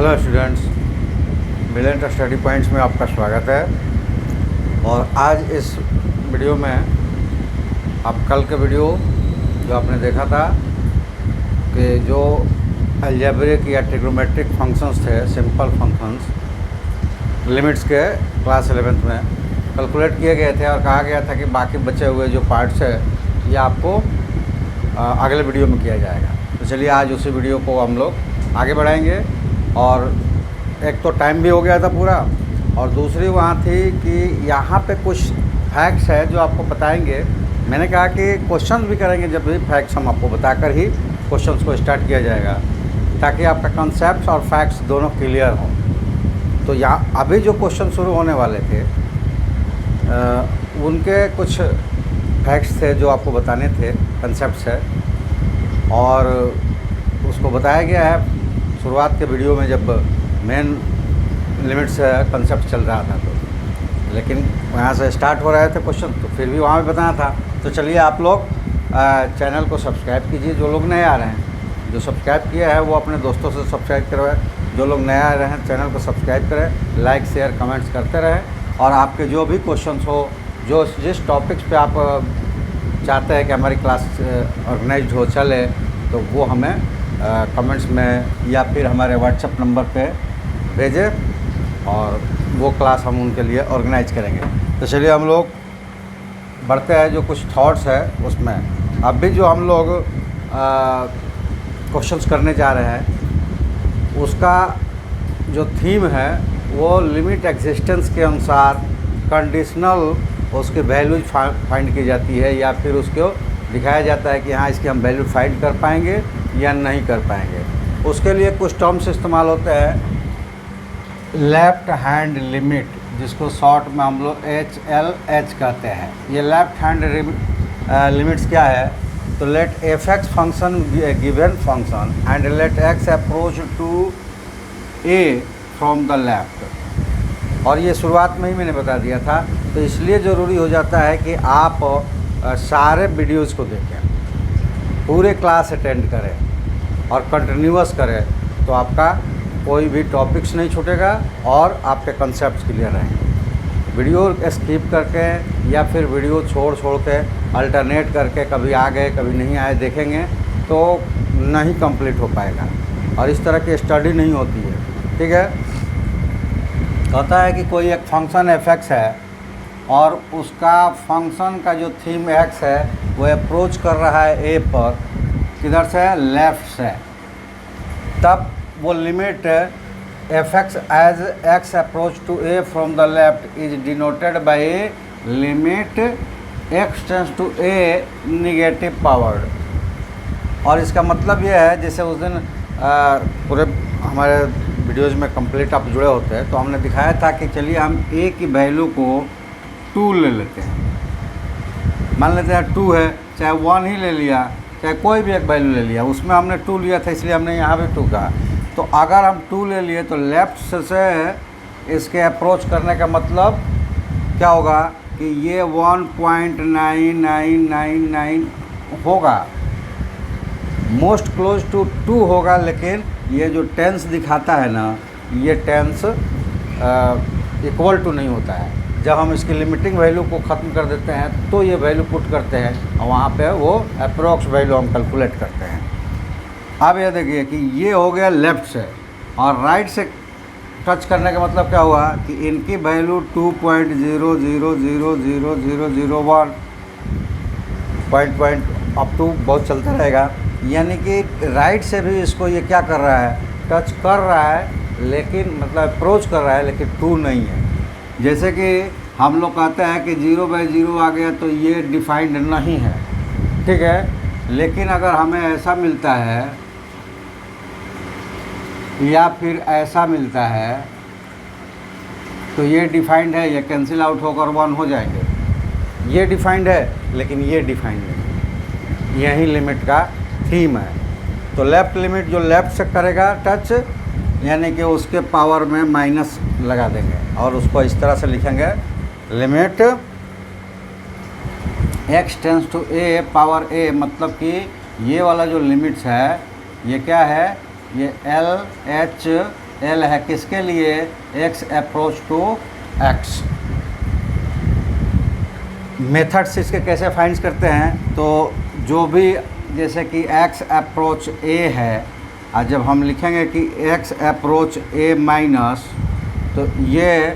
Hello students, मिलेंट study points में आपका स्वागत है। और आज इस वीडियो में आप कल के वीडियो जो आपने देखा था कि जो अलजेब्रिक या ट्रिग्नोमेट्रिक फंक्शंस थे, सिंपल फंक्शंस लिमिट्स के क्लास 11th में कैलकुलेट किए गए थे और कहा गया था कि बाकी बचे हुए जो पार्ट्स है ये आपको अगले वीडियो में किया जाएगा। तो चलिए आज उसी वीडियो को हम लोग आगे बढ़ाएंगे। और एक तो टाइम भी हो गया था पूरा, और दूसरी वहाँ थी कि यहाँ पे कुछ फैक्ट्स है जो आपको बताएंगे। मैंने कहा कि क्वेश्चन भी करेंगे, जब भी फैक्ट्स हम आपको बताकर ही क्वेश्चंस को स्टार्ट किया जाएगा, ताकि आपका कॉन्सेप्ट्स और फैक्ट्स दोनों क्लियर हों। तो यहाँ अभी जो क्वेश्चन शुरू होने वाले थे उनके कुछ फैक्ट्स थे जो आपको बताने थे, कंसेप्ट्स है, और उसको बताया गया है शुरुआत के वीडियो में जब मेन लिमिट्स कंसेप्ट चल रहा था। तो लेकिन वहाँ से स्टार्ट हो रहे थे क्वेश्चन, तो फिर भी वहाँ भी बताना था। तो चलिए आप लोग चैनल को सब्सक्राइब कीजिए। जो लोग नए आ रहे हैं, जो सब्सक्राइब किया है वो अपने दोस्तों से सब्सक्राइब करवाएं। जो लोग नए आ रहे हैं चैनल को सब्सक्राइब करें, लाइक शेयर कमेंट्स करते रहें। और आपके जो भी क्वेश्चंस हो, जो जिस टॉपिक्स पे आप चाहते हैं कि हमारी क्लास ऑर्गेनाइज्ड हो, चले, तो वो हमें कमेंट्स में या फिर हमारे व्हाट्सएप नंबर पे भेजें और वो क्लास हम उनके लिए ऑर्गेनाइज करेंगे। तो चलिए हम लोग बढ़ते हैं। जो कुछ थॉट्स है उसमें अब भी जो हम लोग क्वेश्चंस करने जा रहे हैं, उसका जो थीम है वो लिमिट एग्जिस्टेंस के अनुसार कंडीशनल उसके वैल्यूज फाइंड की जाती है, या फिर उसको दिखाया जाता है कि हाँ इसकी हम वैल्यू फाइंड कर पाएंगे या नहीं कर पाएंगे। उसके लिए कुछ टर्म्स इस्तेमाल होते हैं। लेफ़्ट हैंड लिमिट, जिसको शॉर्ट में हम लोग HLH कहते हैं। ये लेफ़्ट हैंड लिमिट्स क्या है? तो let F X function given function and let X approach to A from the left. और ये शुरुआत में ही मैंने बता दिया था। तो इसलिए ज़रूरी हो जाता है कि आप सारे वीडियोज़ को देखें, पूरे क्लास अटेंड करें और कंटिन्यूअस करें, तो आपका कोई भी टॉपिक्स नहीं छूटेगा और आपके कंसेप्ट क्लियर रहेंगे। वीडियो स्किप करके या फिर वीडियो छोड़ के अल्टरनेट करके कभी आ गए कभी नहीं आए देखेंगे तो नहीं कंप्लीट हो पाएगा, और इस तरह की स्टडी नहीं होती है। ठीक है, कहता है कि कोई एक फंक्शन एफ एक्स है और उसका फंक्शन का जो थीम एक्स है वो अप्रोच कर रहा है ए पर, किधर से? लेफ़्ट से। तब वो limit F X as X approach to A from the left is denoted by limit x tends to A negative powered. और इसका मतलब ये है, जैसे उस दिन पूरे हमारे वीडियोज़ में कंप्लीट आप जुड़े होते हैं, तो हमने दिखाया था कि चलिए हम ए की वैल्यू को 2 ले लेते हैं। मान लेते हैं 2 है, चाहे 1 ही ले लिया, चाहे कोई भी एक वैल्यू ले लिया, उसमें हमने 2 लिया था इसलिए हमने यहाँ भी 2 कहा। तो अगर हम 2 ले लिए तो लेफ़्ट से इसके अप्रोच करने का मतलब क्या होगा कि ये 1.9999 होगा, मोस्ट क्लोज टू 2 होगा। लेकिन ये जो टेंस दिखाता है ना, ये टेंस इक्वल टू नहीं होता है। जब हम इसकी लिमिटिंग वैल्यू को ख़त्म कर देते हैं तो ये वैल्यू पुट करते हैं और वहाँ पे वो अप्रोक्स वैल्यू हम कैलकुलेट करते हैं। अब ये देखिए कि ये हो गया लेफ़्ट से, और राइट से टच करने का मतलब क्या हुआ कि इनकी वैल्यू 2.00000001 पॉइंट अप टू बहुत चलता रहेगा। यानी कि राइट से भी इसको ये क्या कर रहा है? टच कर रहा है, लेकिन मतलब अप्रोच कर रहा है, लेकिन 2 नहीं है। जैसे कि हम लोग कहते हैं कि 0/0 आ गया तो ये डिफाइंड नहीं है, ठीक है। लेकिन अगर हमें ऐसा मिलता है या फिर ऐसा मिलता है तो ये डिफाइंड है, ये कैंसिल आउट होकर 1 हो जाएंगे। ये डिफाइंड है लेकिन ये डिफाइंड नहीं। यही लिमिट का थीम है। तो लेफ़्ट लिमिट जो लेफ़्ट से करेगा टच, यानी कि उसके पावर में माइनस लगा देंगे और उसको इस तरह से लिखेंगे, limit x tends to a power a. मतलब कि ये वाला जो लिमिट्स है ये क्या है? ये LH एल है किसके लिए, X approach to X. Method से इसके कैसे फाइंड करते हैं, तो जो भी जैसे कि एक्स अप्रोच ए है, और जब हम लिखेंगे कि एक्स अप्रोच ए माइनस, तो ये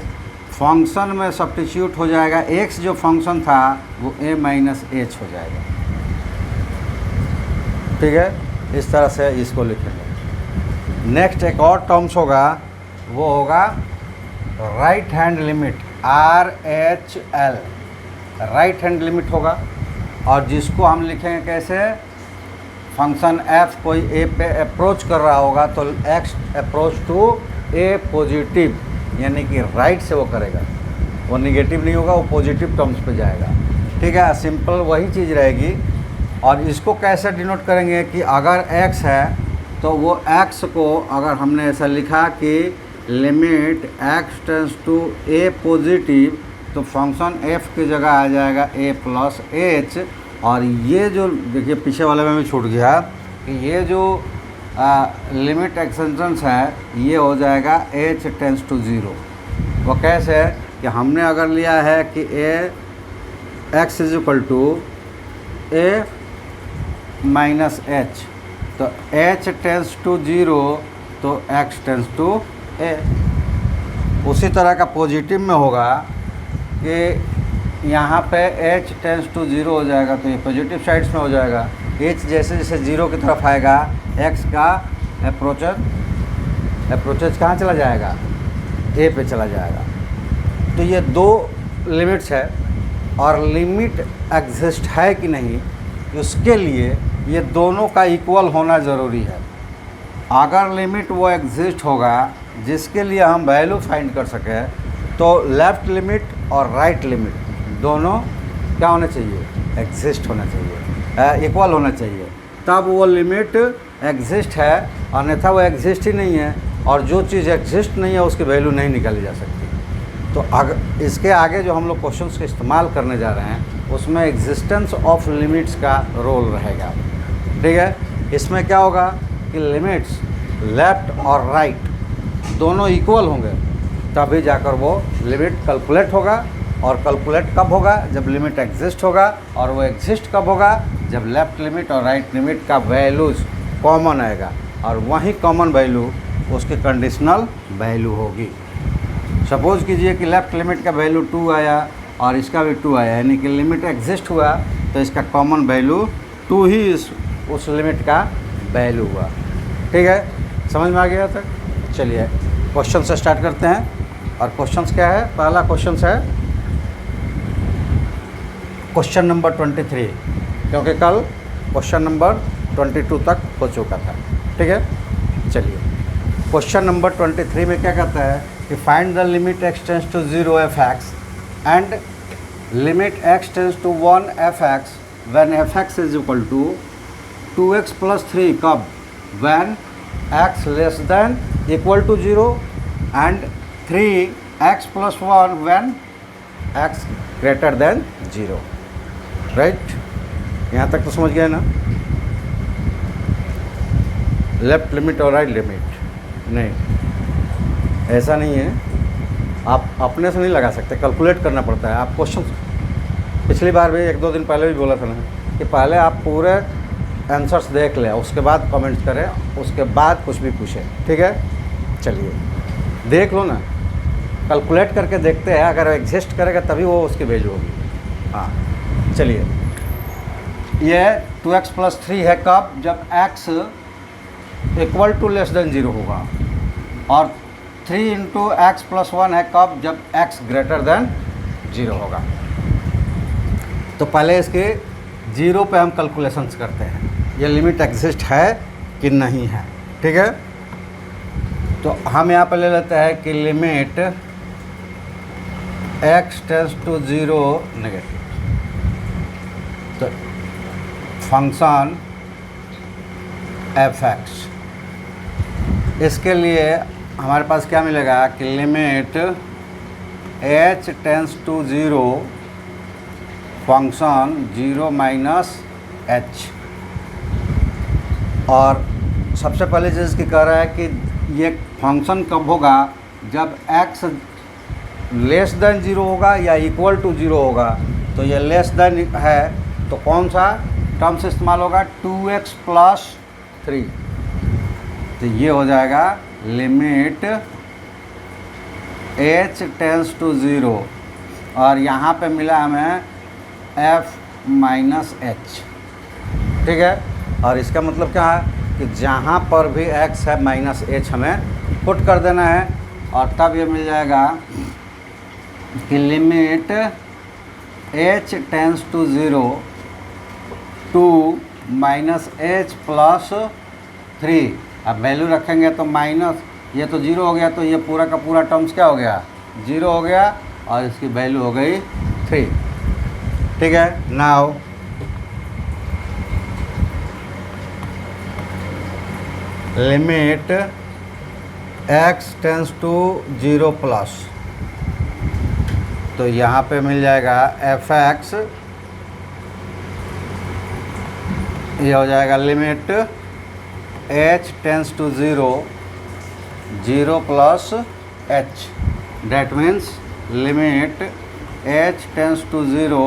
फंक्शन में सब्स्टिट्यूट हो जाएगा, एक्स जो फंक्शन था वो ए माइनस एच हो जाएगा। ठीक है, इस तरह से इसको लिखेंगे। नेक्स्ट एक और टर्म्स होगा, वो होगा right hand limit, R H L, right hand limit होगा, और जिसको हम लिखेंगे कैसे, फंक्शन एफ कोई ए पे अप्रोच कर रहा होगा तो X approach to A positive, यानी कि राइट से वो करेगा, वो निगेटिव नहीं होगा, वो पॉजिटिव टर्म्स पे जाएगा। ठीक है, सिंपल वही चीज़ रहेगी। और इसको कैसे डिनोट करेंगे कि अगर x है तो वो x को अगर हमने ऐसा लिखा कि limit x tends to a positive, तो फंक्शन f की जगह आ जाएगा a प्लस एच। और ये जो देखिए पीछे वाले में भी छूट गया कि ये जो लिमिट एक्सटेंशंस है ये हो जाएगा h टेंस टू 0। वो कैसे है कि हमने अगर लिया है कि x is equal to a minus H, तो h टेंस टू 0 तो x टेंस टू a। उसी तरह का पॉजिटिव में होगा कि यहाँ पे h टेंस टू 0 हो जाएगा, तो ये पॉजिटिव साइड्स में हो जाएगा। h जैसे जैसे 0 की तरफ आएगा x का अप्रोचेज कहाँ चला जाएगा, a पे चला जाएगा। तो ये दो लिमिट्स है, और लिमिट एग्जिस्ट है कि नहीं उसके लिए ये दोनों का इक्वल होना ज़रूरी है। अगर लिमिट वो एग्जिस्ट होगा जिसके लिए हम वैल्यू फाइंड कर सकें, तो लेफ़्ट लिमिट और राइट लिमिट दोनों क्या होने चाहिए, एग्जिस्ट होना चाहिए, इक्वल होना चाहिए, तब वो लिमिट एग्जिस्ट है, अन्यथा वो एग्जिस्ट ही नहीं है। और जो चीज़ एग्जिस्ट नहीं है उसकी वैल्यू नहीं निकाली जा सकती। तो इसके आगे जो हम लोग क्वेश्चंस का इस्तेमाल करने जा रहे हैं उसमें एग्जिस्टेंस ऑफ लिमिट्स का रोल रहेगा। ठीक है, इसमें क्या होगा कि लिमिट्स लेफ़्ट और राइट दोनों इक्वल होंगे, तभी जाकर वो लिमिट कैलकुलेट होगा। और कैलकुलेट कब होगा, जब लिमिट एग्जिस्ट होगा। और वो एग्जिस्ट कब होगा, जब लेफ़्ट लिमिट और राइट लिमिट का वैल्यूज़ कॉमन आएगा, और वही कॉमन वैल्यू उसकी कंडीशनल वैल्यू होगी। सपोज़ कीजिए कि लेफ़्ट लिमिट का वैल्यू 2 आया और इसका भी 2 आया, यानी कि लिमिट एग्जिस्ट हुआ तो इसका कॉमन वैल्यू 2 ही उस लिमिट का वैल्यू हुआ। ठीक है, समझ में आ गया तक? चलिए क्वेश्चन से स्टार्ट करते हैं। और क्वेश्चंस क्या है, पहला क्वेश्चन है क्वेश्चन नंबर 23, क्योंकि कल क्वेश्चन नंबर 22 तक हो चुका था। ठीक है, चलिए क्वेश्चन नंबर 23 में क्या कहता है कि find the limit x tends to 0 f(x) and limit x tends to 1 f(x) when f(x) is equal to 2x plus 3 कब, when x less than equal to 0 and 3x plus 1 when x greater than 0। Right, यहाँ तक तो समझ गए ना? Left limit और right limit नहीं, ऐसा नहीं है, आप अपने से नहीं लगा सकते, कैलकुलेट करना पड़ता है। आप क्वेश्चन पिछली बार भी 1-2 दिन पहले भी बोला था ना कि पहले आप पूरे आंसर्स देख लें, उसके बाद कमेंट्स करें, उसके बाद कुछ भी पूछें। ठीक है, चलिए देख लो ना, कैलकुलेट करके देखते हैं, अगर एग्जिस्ट करेगा तभी वो उसकी वैल्यू होगी। हाँ चलिए, ये 2x प्लस 3 है कब, जब x equal to less than 0 होगा। और 3 इंटू एक्स प्लस 1 है कब, जब x ग्रेटर देन 0 होगा। तो पहले इसके 0 पे हम कैलकुलेशंस करते हैं, ये लिमिट एग्जिस्ट है कि नहीं है। ठीक है, तो हम यहाँ पर ले लेते हैं कि limit x tends to 0 negative, तो फंक्शन f(x), इसके लिए हमारे पास क्या मिलेगा कि limit h tends to 0 function 0 minus h। और सबसे पहले चीज़ की कह रहा है कि ये फंक्शन कब होगा, जब x लेस देन 0 होगा या इक्वल टू 0 होगा। तो ये लेस देन है तो कौन सा टर्म्स इस्तेमाल होगा, 2x + 3। तो ये हो जाएगा लिमिट h टेंस टू 0, और यहाँ पे मिला हमें f - h। ठीक है, और इसका मतलब क्या है कि जहाँ पर भी x है -h हमें पुट कर देना है, और तब ये मिल जाएगा कि limit h tends to 0 two -h + 3। अब वैल्यू रखेंगे तो माइनस, ये तो 0 हो गया, तो ये पूरा का पूरा टर्म्स क्या हो गया, 0 हो गया, और इसकी वैल्यू हो गई 3। ठीक है, now limit x tends to 0 plus, तो यहाँ पे मिल जाएगा fx, ये हो जाएगा limit h tends to 0 + h, that means limit h tends to 0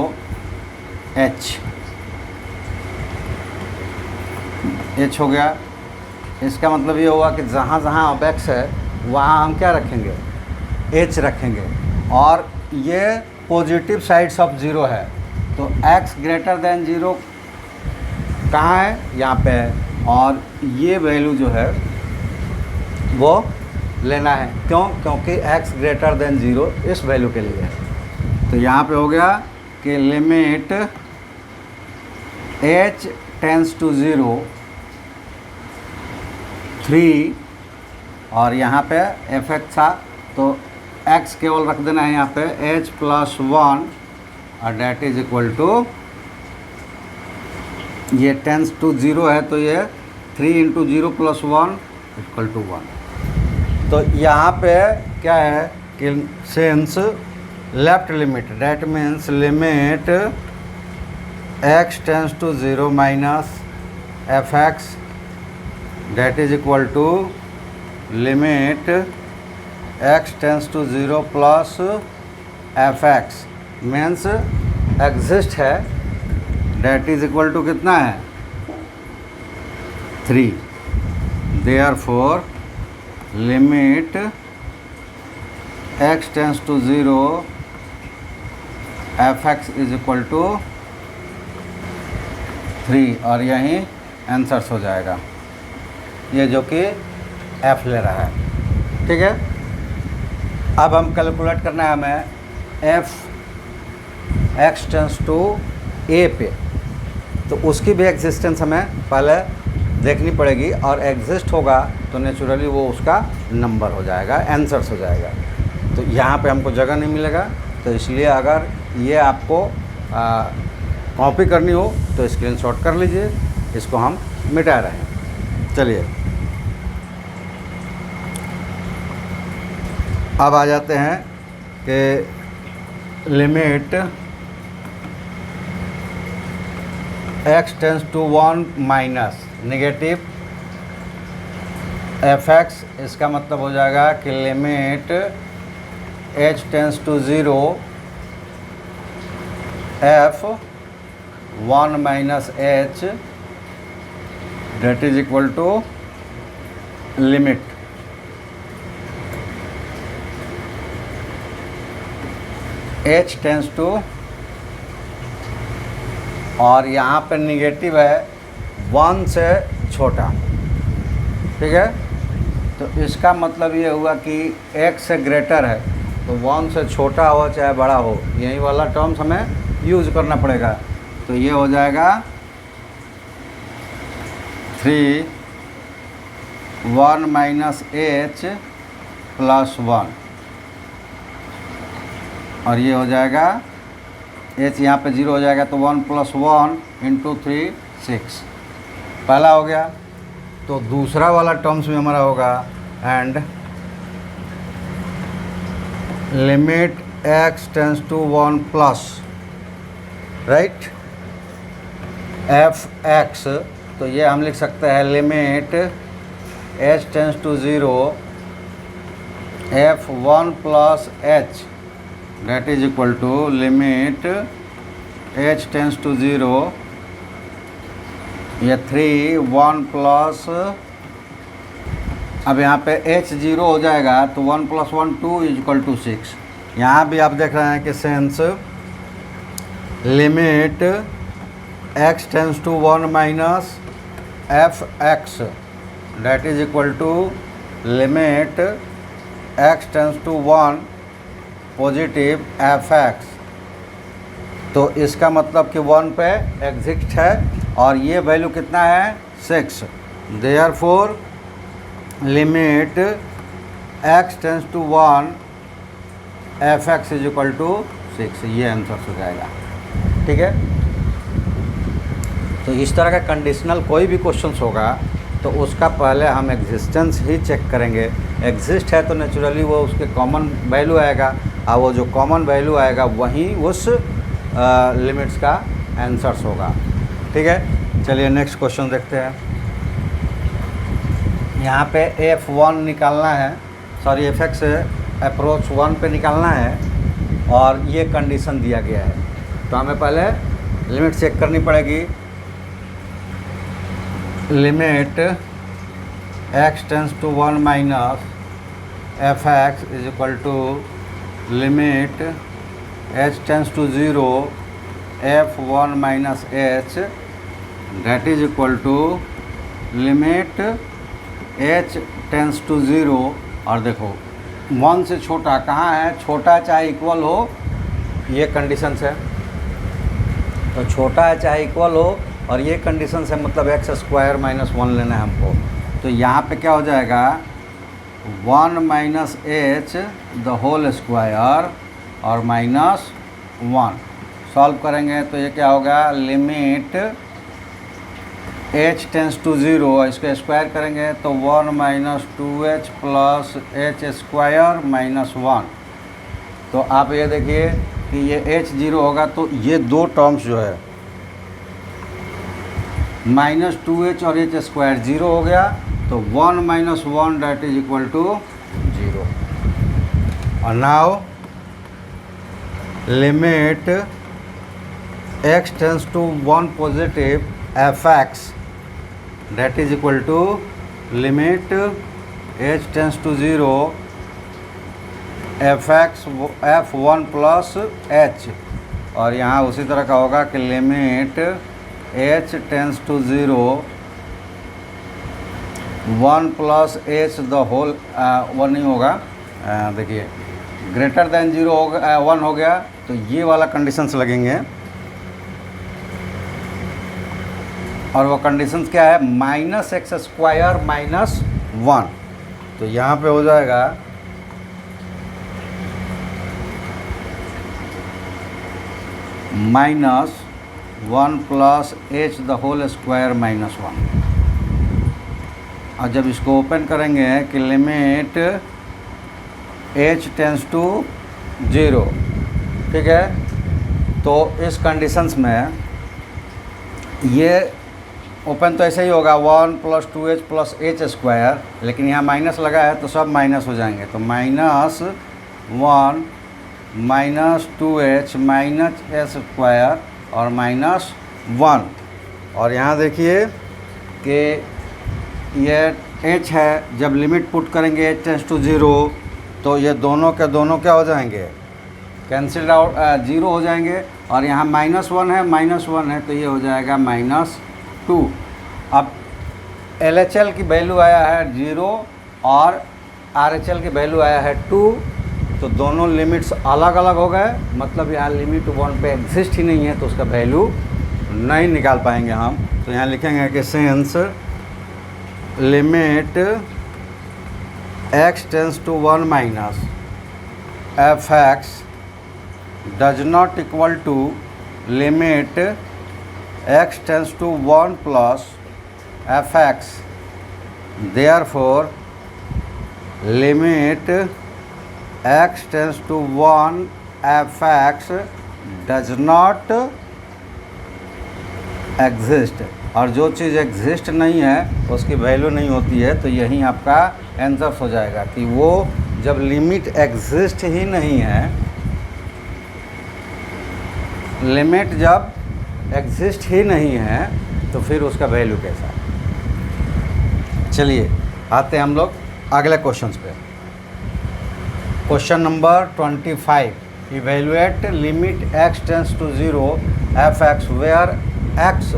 h हो गया। इसका मतलब ये हुआ कि जहाँ जहाँ अब x है वहाँ हम क्या रखेंगे, h रखेंगे, और ये पॉजिटिव साइड्स ऑफ 0 है, तो x ग्रेटर देन 0 कहाँ है, यहाँ पे है, और ये वैल्यू जो है वो लेना है। क्यों, क्योंकि x ग्रेटर देन 0 इस वैल्यू के लिए है। तो यहाँ पे हो गया कि लिमिट h टेंस टू 0 3, और यहाँ पे fx था तो x केवल रख देना है यहाँ पे h + 1, और डेट इज इक्वल टू, ये टेंस टू 0 है तो ये 3 × 0 + 1 = 1। तो यहाँ पे क्या है कि since left limit, that means limit x tends to 0 - fx, that is equal to limit x tends to 0 + fx means exist है, डेट इज इक्वल टू कितना है, 3। Therefore limit x tends to 0 fx is equal to 3, और यहीं answers हो जाएगा, ये जो कि f ले रहा है। ठीक है, अब हम कैलकुलेट करना है हमें f x tends to a पे, तो उसकी भी एग्जिस्टेंस हमें पहले देखनी पड़ेगी, और एग्जिस्ट होगा तो नेचुरली वो उसका नंबर हो जाएगा, आंसर्स हो जाएगा। तो यहाँ पे हमको जगह नहीं मिलेगा, तो इसलिए अगर ये आपको कॉपी करनी हो तो स्क्रीनशॉट कर लीजिए, इसको हम मिटा रहे हैं। चलिए अब आ जाते हैं कि limit x tends to 1 minus negative fx, इसका मतलब हो जाएगा कि limit h tends to 0 f 1 - h, that is equal to limit h tends to, और यहाँ पर निगेटिव है 1 से छोटा। ठीक है, तो इसका मतलब ये हुआ कि x से ग्रेटर है, तो 1 से छोटा हो चाहे बड़ा हो, यही वाला टर्म्स हमें यूज़ करना पड़ेगा। तो ये हो जाएगा 3 1 - h + 1, और ये हो जाएगा h यहाँ पे 0 हो जाएगा, तो 1 + 1 × 3 6, पहला हो गया। तो दूसरा वाला टर्म्स में हमारा होगा and limit x tends to 1 plus, right, fx, तो ये हम लिख सकते हैं limit h tends to 0 f1 plus h that is equal to limit h tends to 0 ये 3 1 प्लस, अब यहाँ पे h 0 हो जाएगा तो 1 + 1 2 इज इक्वल टू 6। यहाँ भी आप देख रहे हैं कि since limit x tends to 1 minus f(x) that is equal to limit x tends to 1 positive f(x). तो इसका मतलब कि 1 पे एग्जिस्ट है और ये वैल्यू कितना है 6। Therefore limit x tends to 1 f(x) is equal to 6, ये आंसर हो जाएगा। ठीक है, तो इस तरह का कंडीशनल कोई भी क्वेश्चंस होगा तो उसका पहले हम एग्जिस्टेंस ही चेक करेंगे। एग्जिस्ट है तो नेचुरली वो उसके कॉमन वैल्यू आएगा और वो जो कॉमन वैल्यू आएगा वही उस लिमिट्स का आंसर्स होगा। ठीक है, चलिए नेक्स्ट क्वेश्चन देखते हैं। यहाँ पे f1 निकालना है, सॉरी f(x) अप्रोच 1 पे निकालना है और ये कंडीशन दिया गया है, तो हमें पहले लिमिट चेक करनी पड़ेगी। Limit x tends to 1 minus f(x) is equal to limit h tends to 0 f1 minus h that is equal to limit h tends to 0। और देखो 1 से छोटा कहाँ है, छोटा चाहे इक्वल हो, ये कंडीशन है। तो छोटा है चाहे इक्वल हो और ये कंडीशन है, मतलब x² माइनस 1 लेना है हमको। तो यहाँ पे क्या हो जाएगा 1 minus h the whole square और माइनस 1। सॉल्व करेंगे तो ये क्या होगा लिमिट h टेंस टू 0, इसको स्क्वायर करेंगे तो 1 minus 2h plus h² minus 1। तो आप ये देखिए कि ये h 0 होगा तो ये दो टर्म्स जो है माइनस 2h और h² 0 हो गया, तो 1 minus 1 that is equal to 0। और now limit x tends to 1 positive f(x) that is equal to limit h tends to 0 f(x) f1 plus h। और यहाँ उसी तरह का होगा कि limit h tends to 0 1 plus h the whole 1 नहीं होगा, देखिए ग्रेटर देन 0 हो गया 1 हो गया, तो ये वाला कंडीशंस लगेंगे। और वो कंडीशंस क्या है -x² माइनस 1। तो यहाँ पे हो जाएगा -1 plus h the whole square minus 1। और जब इसको ओपन करेंगे कि लिमिट h टेंस टू 0, ठीक है, तो इस कंडीशंस में ये ओपन तो ऐसे ही होगा 1 प्लस 2h प्लस h², लेकिन यहाँ माइनस लगा है तो सब माइनस हो जाएंगे। तो -1 माइनस 2h माइनस h² और माइनस 1। और यहाँ देखिए कि ये h है, जब लिमिट पुट करेंगे h टेंस टू 0 तो ये दोनों के दोनों क्या हो जाएंगे, कैंसिल आउट 0 हो जाएंगे। और यहाँ -1 है माइनस 1 है तो ये हो जाएगा -2। अब LHL की वैल्यू आया है 0 और RHL की वैल्यू आया है 2, तो दोनों लिमिट्स अलग अलग हो गए, मतलब यहाँ लिमिट 1 पे एग्जिस्ट ही नहीं है तो उसका वैल्यू नहीं निकाल पाएंगे हम। तो यहाँ लिखेंगे कि since limit x tends to 1 minus f(x) does not equal to limit x tends to 1 plus f(x), therefore limit x tends to 1 f(x) does not exist. और जो चीज़ एग्जिस्ट नहीं है उसकी वैल्यू नहीं होती है, तो यही आपका आंसर हो जाएगा कि वो जब लिमिट एग्जिस्ट ही नहीं है, लिमिट जब एग्जिस्ट ही नहीं है तो फिर उसका वैल्यू कैसा। चलिए आते हैं हम लोग अगले क्वेश्चन पे। Question number 25, evaluate limit x tends to 0 F X where x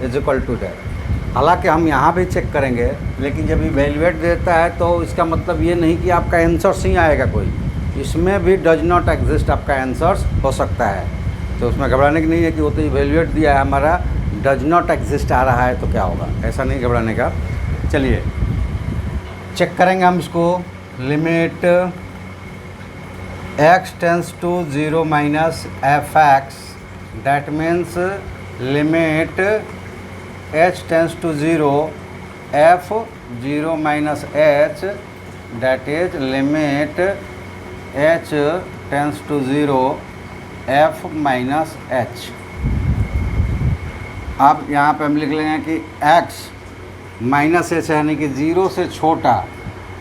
is equal to that. हालांकि हम यहाँ भी चेक करेंगे, लेकिन जब इवेल्युएट देता है तो इसका मतलब ये नहीं कि आपका आंसर्स ही आएगा कोई, इसमें भी डज नॉट एग्जिस्ट आपका आंसर्स हो सकता है। तो उसमें घबराने की नहीं है कि वो तो इवेल्युएट दिया है, हमारा डज नॉट एग्जिस्ट आ रहा है तो क्या होगा, ऐसा नहीं घबराने का। चलिए चेक करेंगे हम इसको। Limit x tends to 0 minus F x, that means limit h tends to 0 f 0 minus h, that is limit h tends to 0 f minus h। अब यहाँ पे हम लिख लेंगे कि x माइनस एच यानी कि 0 से छोटा।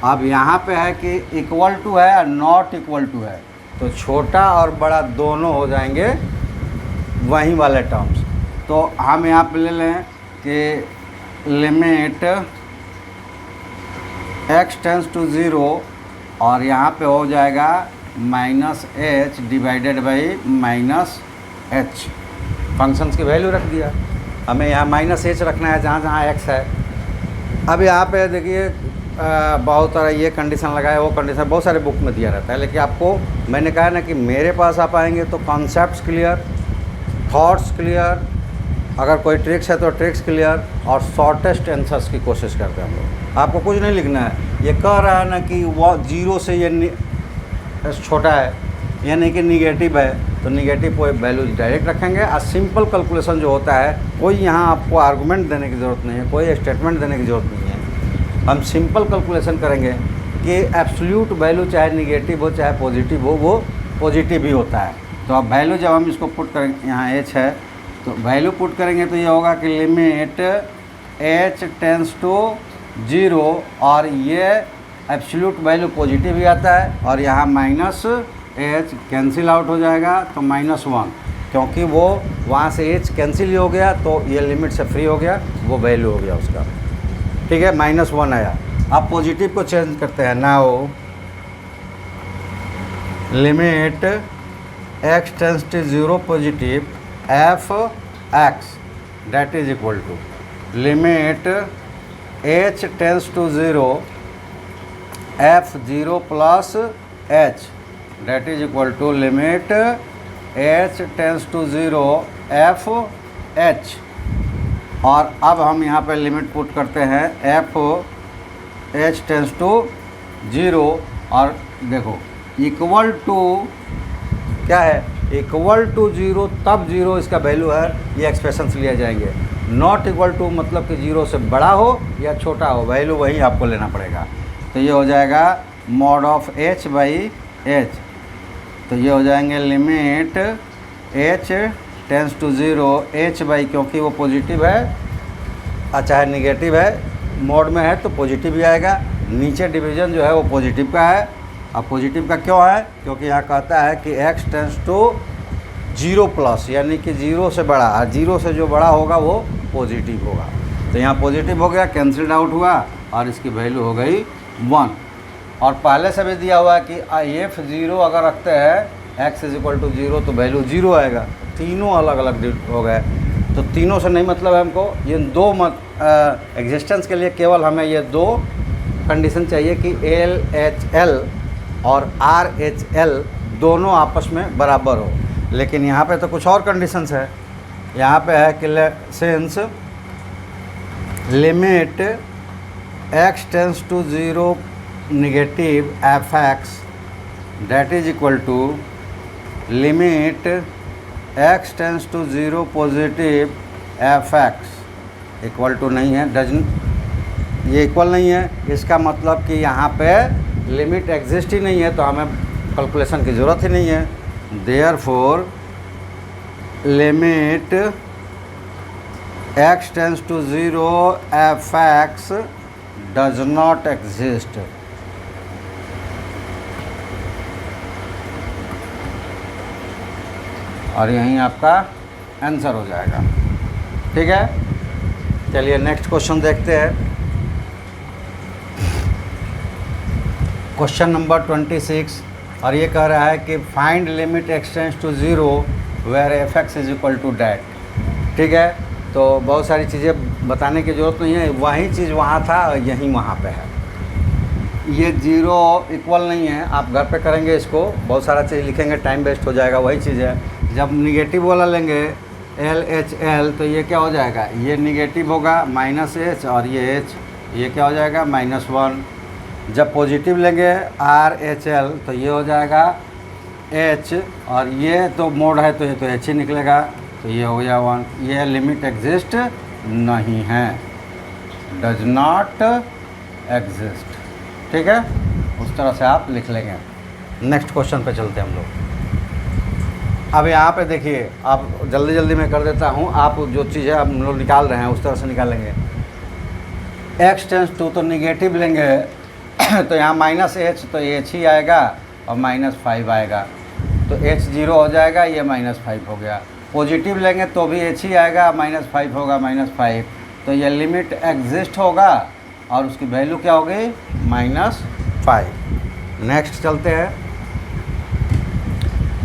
अब यहाँ पे है कि इक्वल टू है और नॉट इक्वल टू है, तो छोटा और बड़ा दोनों हो जाएंगे वही वाले टर्म्स। तो हम यहाँ पे ले लें कि लिमिट x टेंस टू 0 और यहाँ पे हो जाएगा minus H divided by minus H. Functions की वैल्यू रख दिया, हमें यहाँ माइनस एच रखना है जहाँ जहाँ x है। अब यहाँ पे देखिए बहुत सारा ये कंडीशन लगा है, वो कंडीशन बहुत सारे बुक में दिया रहता है, लेकिन आपको मैंने कहा ना कि मेरे पास आप आएंगे तो कॉन्सेप्ट्स क्लियर, थॉट्स क्लियर, अगर कोई ट्रिक्स है तो ट्रिक्स क्लियर, और शॉर्टेस्ट आंसर्स की कोशिश करते हैं हम लोग। आपको कुछ नहीं लिखना है। ये कह रहा है ना कि वो 0 से ये छोटा है, यानी कि निगेटिव है, तो निगेटिव को वैल्यूज डायरेक्ट रखेंगे। और सिंपल कैलकुलेशन जो होता है, कोई यहाँ आपको आर्गूमेंट देने की ज़रूरत नहीं है, कोई स्टेटमेंट देने की ज़रूरत नहीं है। हम सिंपल कैलकुलेशन करेंगे कि एब्सोल्यूट वैल्यू चाहे निगेटिव हो चाहे पॉजिटिव हो, वो पॉजिटिव ही होता है। तो अब वैल्यू जब हम इसको पुट करेंगे, यहाँ h है तो वैल्यू पुट करेंगे तो ये होगा कि लिमिट h टेंस टू 0, और ये एब्सोल्यूट वैल्यू पॉजिटिव ही आता है, और यहाँ माइनस h कैंसिल आउट हो जाएगा तो -1, क्योंकि वो वहाँ से h कैंसिल हो गया तो ये लिमिट से फ्री हो गया, वो वैल्यू हो गया उसका। ठीक है, -1 आया। अब पॉजिटिव को चेंज करते हैं। Now limit x tends to 0 positive F x, that is equal to limit h tends to 0 f 0 plus h, that is equal to limit h tends to 0 f h। और अब हम यहाँ पे limit put करते हैं f h tends to 0, और देखो equal to क्या है, इक्वल टू 0 तब 0 इसका वैल्यू है, ये एक्सप्रेशंस लिए जाएंगे। नॉट इक्वल टू मतलब कि 0 से बड़ा हो या छोटा हो, वैल्यू वही आपको लेना पड़ेगा। तो ये हो जाएगा mod of h by h, तो ये हो जाएंगे limit h tends to 0 h by, क्योंकि वो पॉजिटिव है चाहे निगेटिव है, मोड में है तो पॉजिटिव ही आएगा। नीचे डिवीज़न जो है वो पॉजिटिव का है। अब पॉजिटिव का क्यों है, क्योंकि यहाँ कहता है कि x टेंस टू 0 प्लस, यानी कि 0 से बड़ा, और 0 से जो बड़ा होगा वो पॉजिटिव होगा। तो यहाँ पॉजिटिव हो गया, कैंसिल्ड आउट हुआ, और इसकी वैल्यू हो गई 1। और पहले से भी दिया हुआ है कि f 0 अगर रखते हैं x इज इक्वल टू 0 तो वैल्यू 0 आएगा। तीनों अलग अलग हो गए, तो तीनों से नहीं मतलब है हमको, ये दो एग्जिस्टेंस के लिए केवल हमें ये दो कंडीशन चाहिए कि LHL और RHL दोनों आपस में बराबर हो। लेकिन यहाँ पे तो कुछ और कंडीशंस है। यहाँ पे है कि since limit x tends to 0 negative f x, that is equal to limit x tends to 0 positive F x, equal to नहीं है, डजन ये इक्वल नहीं है, इसका मतलब कि यहाँ पे लिमिट एग्जिस्ट ही नहीं है, तो हमें कैलकुलेशन की ज़रूरत ही नहीं है। Therefore limit x tends to 0 F x does not exist. और यहीं आपका आंसर हो जाएगा। ठीक है, चलिए नेक्स्ट क्वेश्चन देखते हैं। क्वेश्चन नंबर 26, और ये कह रहा है कि find limit x tends to 0 where f x is equal to that. ठीक है, तो बहुत सारी चीज़ें बताने की ज़रूरत नहीं है, वही चीज़ वहाँ था यहीं वहाँ पे है। ये 0 इक्वल नहीं है, आप घर पे करेंगे इसको, बहुत सारा चीज़ लिखेंगे, टाइम वेस्ट हो जाएगा। वही चीज़ है, जब निगेटिव वाला लेंगे LHL तो ये क्या हो जाएगा, ये निगेटिव होगा -h, और ये h, ये क्या हो जाएगा -1। जब पॉजिटिव लेंगे RHL तो ये हो जाएगा h, और ये तो मोड है तो ये तो h ही निकलेगा, तो ये हो गया 1। ये लिमिट एग्जिस्ट नहीं है, डज नॉट एग्जिस्ट। ठीक है, उस तरह से आप लिख लेंगे। नेक्स्ट क्वेश्चन पे चलते हैं हम लोग। अब यहाँ पे देखिए, आप जल्दी जल्दी मैं कर देता हूँ, आप जो चीज़ें हम लोग निकाल रहे हैं उस तरह से निकालेंगे। x टेंस टू तो निगेटिव लेंगे तो यहाँ -h तो h ही आएगा और -5 आएगा, तो h 0 हो जाएगा, ये -5 हो गया। पॉजिटिव लेंगे तो भी h ही आएगा, -5 होगा, -5, तो ये लिमिट एग्जिस्ट होगा और उसकी वैल्यू क्या हो गई, -5। नेक्स्ट चलते हैं।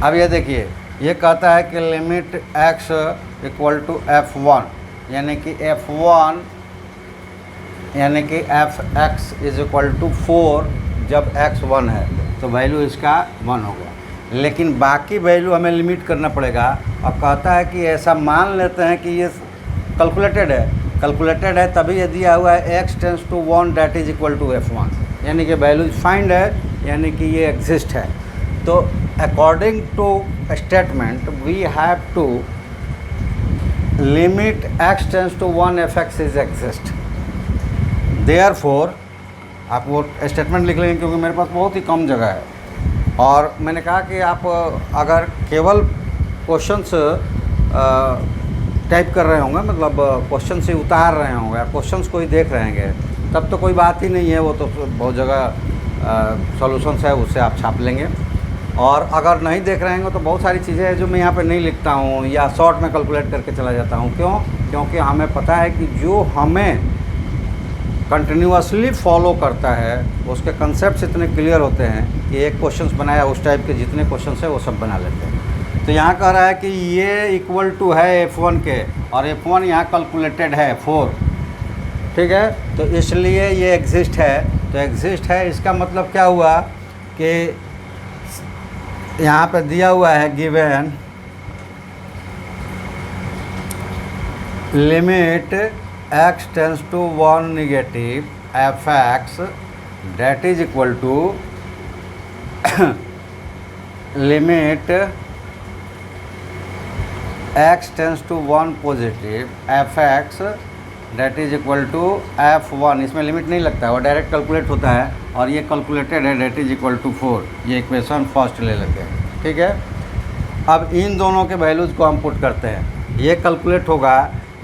अब ये देखिए, ये कहता है कि limit x equal to f1, यानी कि f1 यानी कि f(x) इज इक्वल टू 4 जब x 1 है, तो वैल्यू इसका 1 हो गया। लेकिन बाकी वैल्यू हमें लिमिट करना पड़ेगा, और कहता है कि ऐसा मान लेते हैं कि ये कैलकुलेटेड है, तभी ये दिया हुआ है x tends to 1 that is equal to f1, यानी कि वैल्यू फाइंड है, यानी कि ये एग्जिस्ट है। तो according to statement we have to limit x tends to 1 f(x) is exist. Therefore आप वो स्टेटमेंट लिख लेंगे, क्योंकि मेरे पास बहुत ही कम जगह है, और मैंने कहा कि आप अगर केवल क्वेश्चंस टाइप कर रहे होंगे, मतलब क्वेश्चन से उतार रहे होंगे या क्वेश्चंस को ही देख रहे होंगे, तब तो कोई बात ही नहीं है, वो तो बहुत जगह सॉल्यूशंस है, उससे आप छाप लेंगे। और अगर नहीं देख रहे होंगे तो बहुत सारी चीज़ें हैं जो मैं यहाँ पे नहीं लिखता हूँ, या शॉर्ट में कैलकुलेट करके चला जाता हूँ। क्यों? क्योंकि हमें पता है कि जो हमें कंटिन्यूअसली फॉलो करता है उसके कंसेप्ट इतने क्लियर होते हैं कि एक क्वेश्चंस बनाया उस टाइप के जितने क्वेश्चंस है वो सब बना लेते हैं। तो यहाँ कह रहा है कि ये इक्वल टू है f1 के, और f1 यहाँ कैलकुलेटेड है 4। ठीक है, तो इसलिए ये एग्जिस्ट है। तो एग्जिस्ट है इसका मतलब क्या हुआ कि यहाँ पे दिया हुआ है given limit x tends to 1 negative f(x) that is equal to limit x tends to 1 positive f(x) that is equal to f1। इसमें लिमिट नहीं लगता है, वो डायरेक्ट कैलकुलेट होता है, और ये कैलकुलेटेड है डैट इज इक्वल टू 4। ये इक्वेशन फर्स्ट ले लेते हैं। ठीक है, अब इन दोनों के वैल्यूज़ को हम पुट करते हैं, ये कैलकुलेट होगा,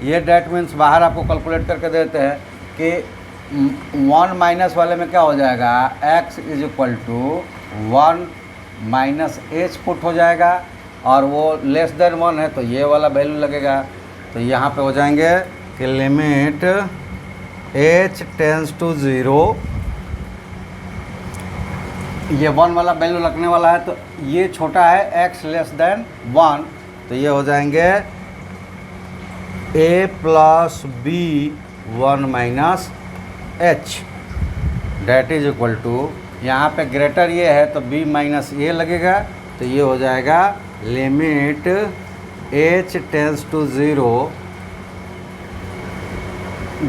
ये डैट मीन्स बाहर आपको कैलकुलेट करके देते हैं कि 1 माइनस वाले में क्या हो जाएगा, x is equal to 1 minus h put हो जाएगा, और वो लेस देन 1 है तो ये वाला वैल्यू लगेगा। तो यहाँ पे हो जाएंगे कि लिमिट h टेंस टू 0, ये 1 वाला वैल्यू लगने वाला है, तो ये छोटा है x लेस देन 1, तो ये हो जाएंगे a plus b 1 minus h that is equal to, यहाँ पे ग्रेटर ये है तो b माइनस a लगेगा, तो ये हो जाएगा limit h tends to 0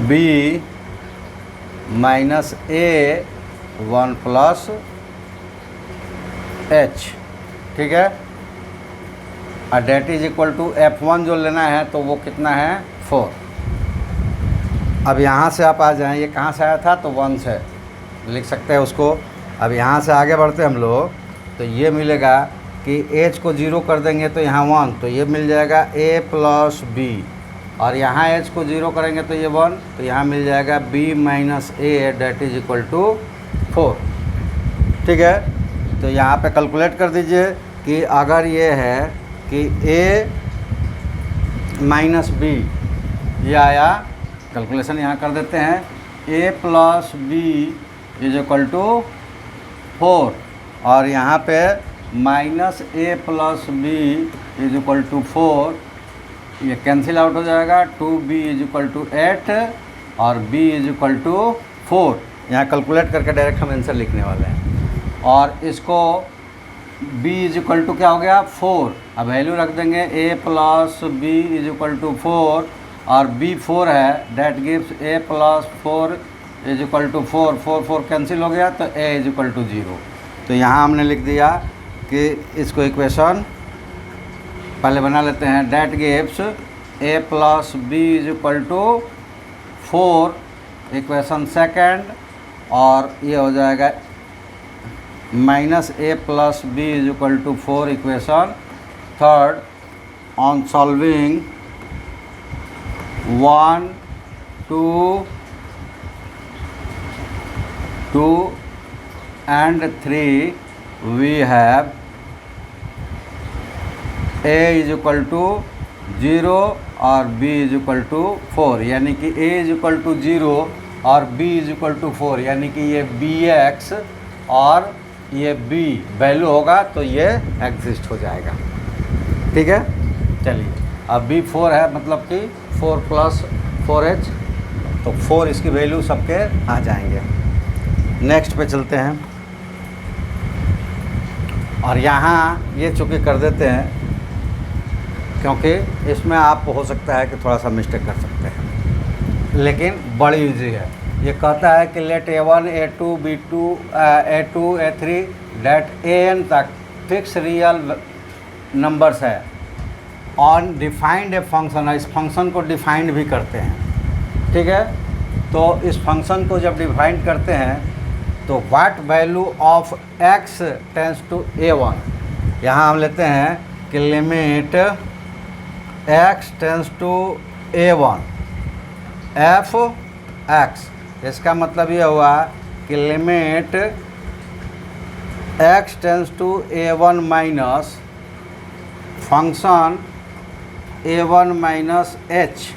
b minus a 1 plus h। ठीक है, और date is equal to f1 जो लेना है तो वो कितना है, 4। अब यहाँ से आप आ जाएं, ये कहाँ से आया था, तो 1 से लिख सकते हैं उसको। अब यहाँ से आगे बढ़ते हम लोग, तो ये मिलेगा कि h को 0 कर देंगे तो यहाँ 1, तो ये मिल जाएगा a प्लस b, और यहाँ एच को 0 करेंगे तो ये 1, तो यहाँ मिल जाएगा b minus a that is equal to 4। ठीक है, तो यहाँ पे कैलकुलेट कर दीजिए कि अगर ये है कि a माइनस बी, ये आया, कैलकुलेशन यहाँ कर देते हैं, a plus b is equal to 4 और यहाँ पे minus a plus b is equal to 4, ये कैंसिल आउट हो जाएगा, 2b इज इक्वल टू 8 और b इज इक्वल टू 4। यहाँ कैलकुलेट करके डायरेक्ट हम आंसर लिखने वाले हैं। और इसको b इज इक्वल टू क्या हो गया 4, अब वैल्यू रख देंगे a plus b is equal to 4 और b 4 है, that gives a plus 4 is equal to 4, 4 4 cancel हो गया तो a इज इक्वल टू 0। तो यहाँ हमने लिख दिया कि इसको इक्वेशन पहले बना लेते हैं, that gives a plus b is equal to 4 equation second, और ये हो जाएगा minus a plus b is equal to 4 equation third. On solving 1 2 2 and 3 we have a is equal to 0 और b is equal to 4, यानी कि a is equal to 0 और b is equal to 4, यानी कि ये bx और ये b value होगा तो ये एग्जिस्ट हो जाएगा। ठीक है, चलिए अब b 4 है, मतलब कि 4 प्लस 4h, तो 4 इसकी वैल्यू सबके आ जाएंगे। नेक्स्ट पे चलते हैं, और यहाँ ये चूँकि कर देते हैं क्योंकि इसमें आप हो सकता है कि थोड़ा सा मिस्टेक कर सकते हैं, लेकिन बड़ी इजी है। ये कहता है कि let a1 a2 b2 a2 a3 डेट an तक फिक्स रियल नंबर्स है ऑन डिफाइंड ए फंक्शन, इस फंक्शन को डिफाइंड भी करते हैं। ठीक है, तो इस फंक्शन को जब डिफाइंड करते हैं तो what value of x tends to a1, यहाँ हम लेते हैं कि limit x tends to a1 f x, इसका मतलब ये हुआ कि limit x tends to a1 minus function a1 minus h,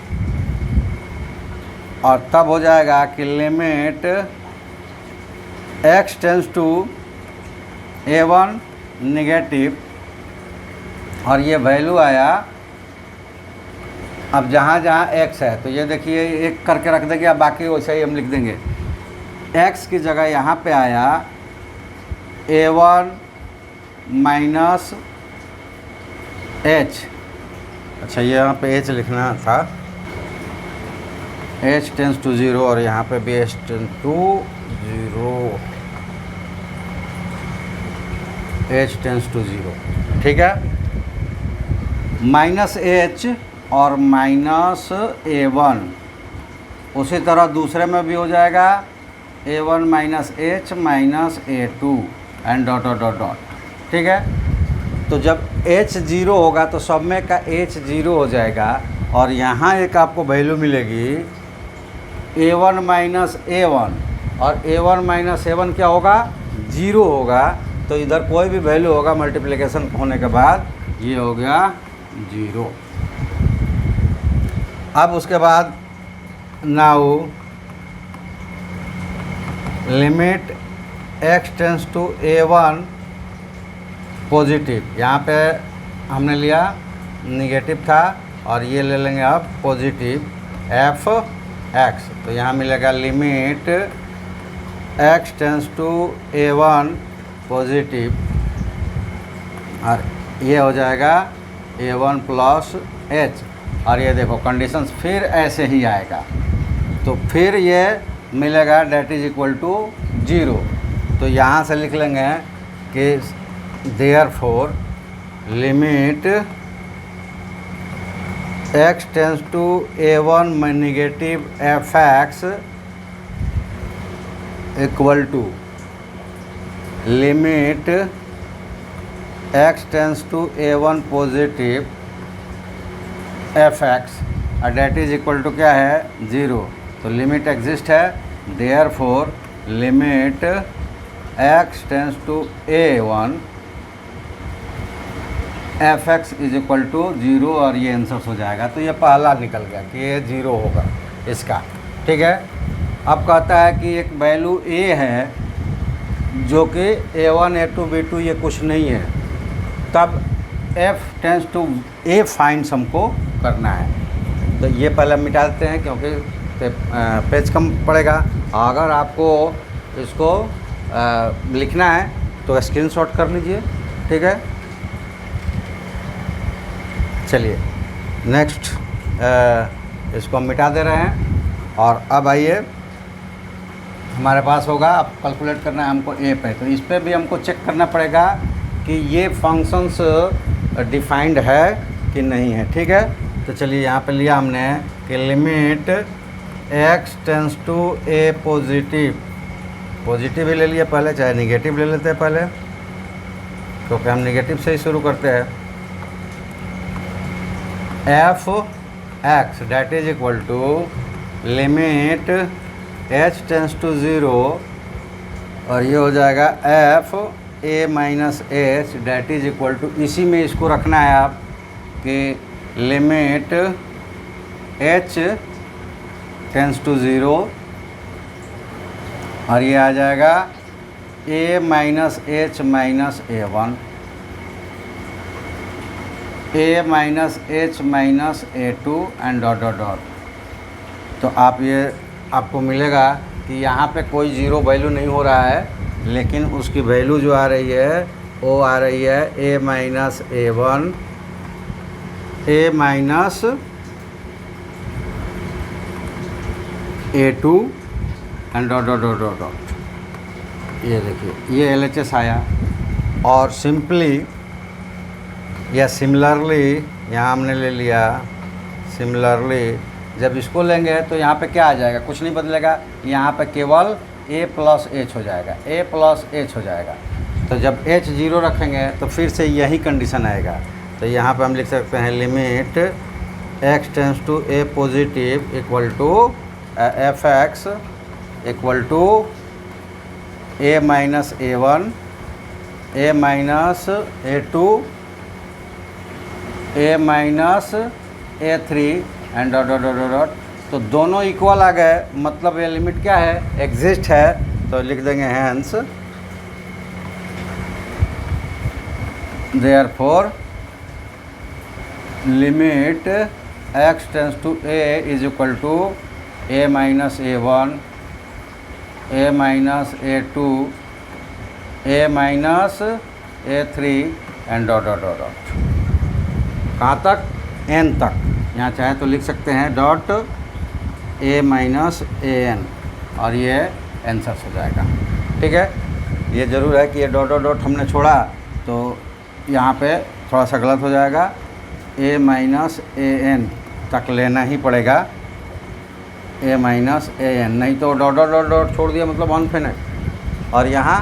और तब हो जाएगा कि limit x tends to a1 negative, और ये वैल्यू आया, अब जहाँ जहाँ x है तो ये देखिए एक करके रख देंगे, अब बाकी वैसे ही हम लिख देंगे। x की जगह यहाँ पे आया a1 माइनस h, अच्छा ये यहाँ पे h लिखना था, h टेंस टू 0 और यहाँ पे भी h tends to 0, h tends to 0। ठीक है, माइनस h और माइनस a1, उसी तरह दूसरे में भी हो जाएगा a1 minus h minus a2 and dot dot dot dot. ठीक है, तो जब h 0 होगा तो सब में का h 0 हो जाएगा, और यहाँ एक आपको वैल्यू मिलेगी a1 माइनस a1, और a1 माइनस a1 क्या होगा 0 होगा, तो इधर कोई भी वैल्यू होगा मल्टीप्लिकेशन होने के बाद ये हो गया 0। अब उसके बाद now limit x tends to a1 positive, यहाँ पे हमने लिया निगेटिव था और ये ले लेंगे अब पॉजिटिव f x, तो यहाँ मिलेगा limit x tends to a1 positive, और ये हो जाएगा a1 प्लस h, और ये देखो कंडीशंस फिर ऐसे ही आएगा, तो फिर ये मिलेगा डेट इज इक्वल टू 0। तो यहाँ से लिख लेंगे कि therefore limit x tends to a1 negative f(x) equal to limit x tends to a1 positive f(x), और डेट इज इक्वल टू क्या है 0, तो लिमिट एग्जिस्ट है, therefore limit x tends to a1 f(x) is equal to 0 और ये answer हो जाएगा। तो ये पहला निकल गया कि ये 0 होगा इसका, ठीक है। अब कहता है कि एक वैल्यू a है जो कि a1 a2 b2 ये कुछ नहीं है, तब f tends to a find हमको करना है। तो ये पहले मिटा देते हैं क्योंकि पेज कम पड़ेगा। अगर आपको इसको लिखना है तो स्क्रीनशॉट कर लीजिए, ठीक है। चलिए नेक्स्ट, इसको हम मिटा दे रहे हैं और अब आइए हमारे पास होगा, अब कैलकुलेट करना है हमको ए पे, तो इस पर भी हमको चेक करना पड़ेगा कि ये फंक्शंस डिफाइंड है कि नहीं है, ठीक है। तो चलिए यहाँ पे लिया हमने कि limit x tends to a positive, positive ही ले लिया पहले, चाहे निगेटिव ले लेते हैं पहले, क्योंकि हम निगेटिव से ही शुरू करते हैं। f(x) that is equal to limit h tends to 0 और ये हो जाएगा f(a minus h) that is equal to, इसी में इसको रखना है आप कि लिमिट h टेंस टू 0 और ये आ जाएगा a minus h minus a1, a minus h minus a2 and dot dot dot. तो आप ये आपको मिलेगा कि यहाँ पे कोई ज़ीरो वैल्यू नहीं हो रहा है, लेकिन उसकी वैल्यू जो आ रही है वो आ रही है a minus a1, a minus a2 and dot dot dot dot dot. ये देखिए ये LHS आया और सिंपली या सिमिलरली यहाँ हमने ले लिया, सिमिलरली जब इसको लेंगे तो यहाँ पे क्या आ जाएगा, कुछ नहीं बदलेगा, यहाँ पे केवल a प्लस h हो जाएगा, a प्लस h हो जाएगा। तो जब h 0 रखेंगे तो फिर से यही कंडीशन आएगा। तो यहाँ पे हम लिख सकते हैं limit x tends to a positive equal to f(x) equal to a minus a1, a minus a2, a minus a3 and dot dot dot dot. तो दोनों इक्वल आ गए, मतलब ये लिमिट क्या है, एग्जिस्ट है। तो लिख देंगे hence therefore limit x tends to a is equal to a minus a1, a minus a2, a minus a3 and dot dot dot dot. कहाँ तक, n तक। यहाँ चाहे तो लिख सकते हैं डॉट a माइनस an और ये आंसर हो जाएगा, ठीक है। ये ज़रूर है कि ये डॉट डॉट डॉट हमने छोड़ा तो यहाँ पे थोड़ा सा गलत हो जाएगा, a माइनस an तक लेना ही पड़ेगा, a माइनस an, नहीं तो डॉट डॉट डॉट डॉट छोड़ दिया मतलब अनफिनिट। और यहाँ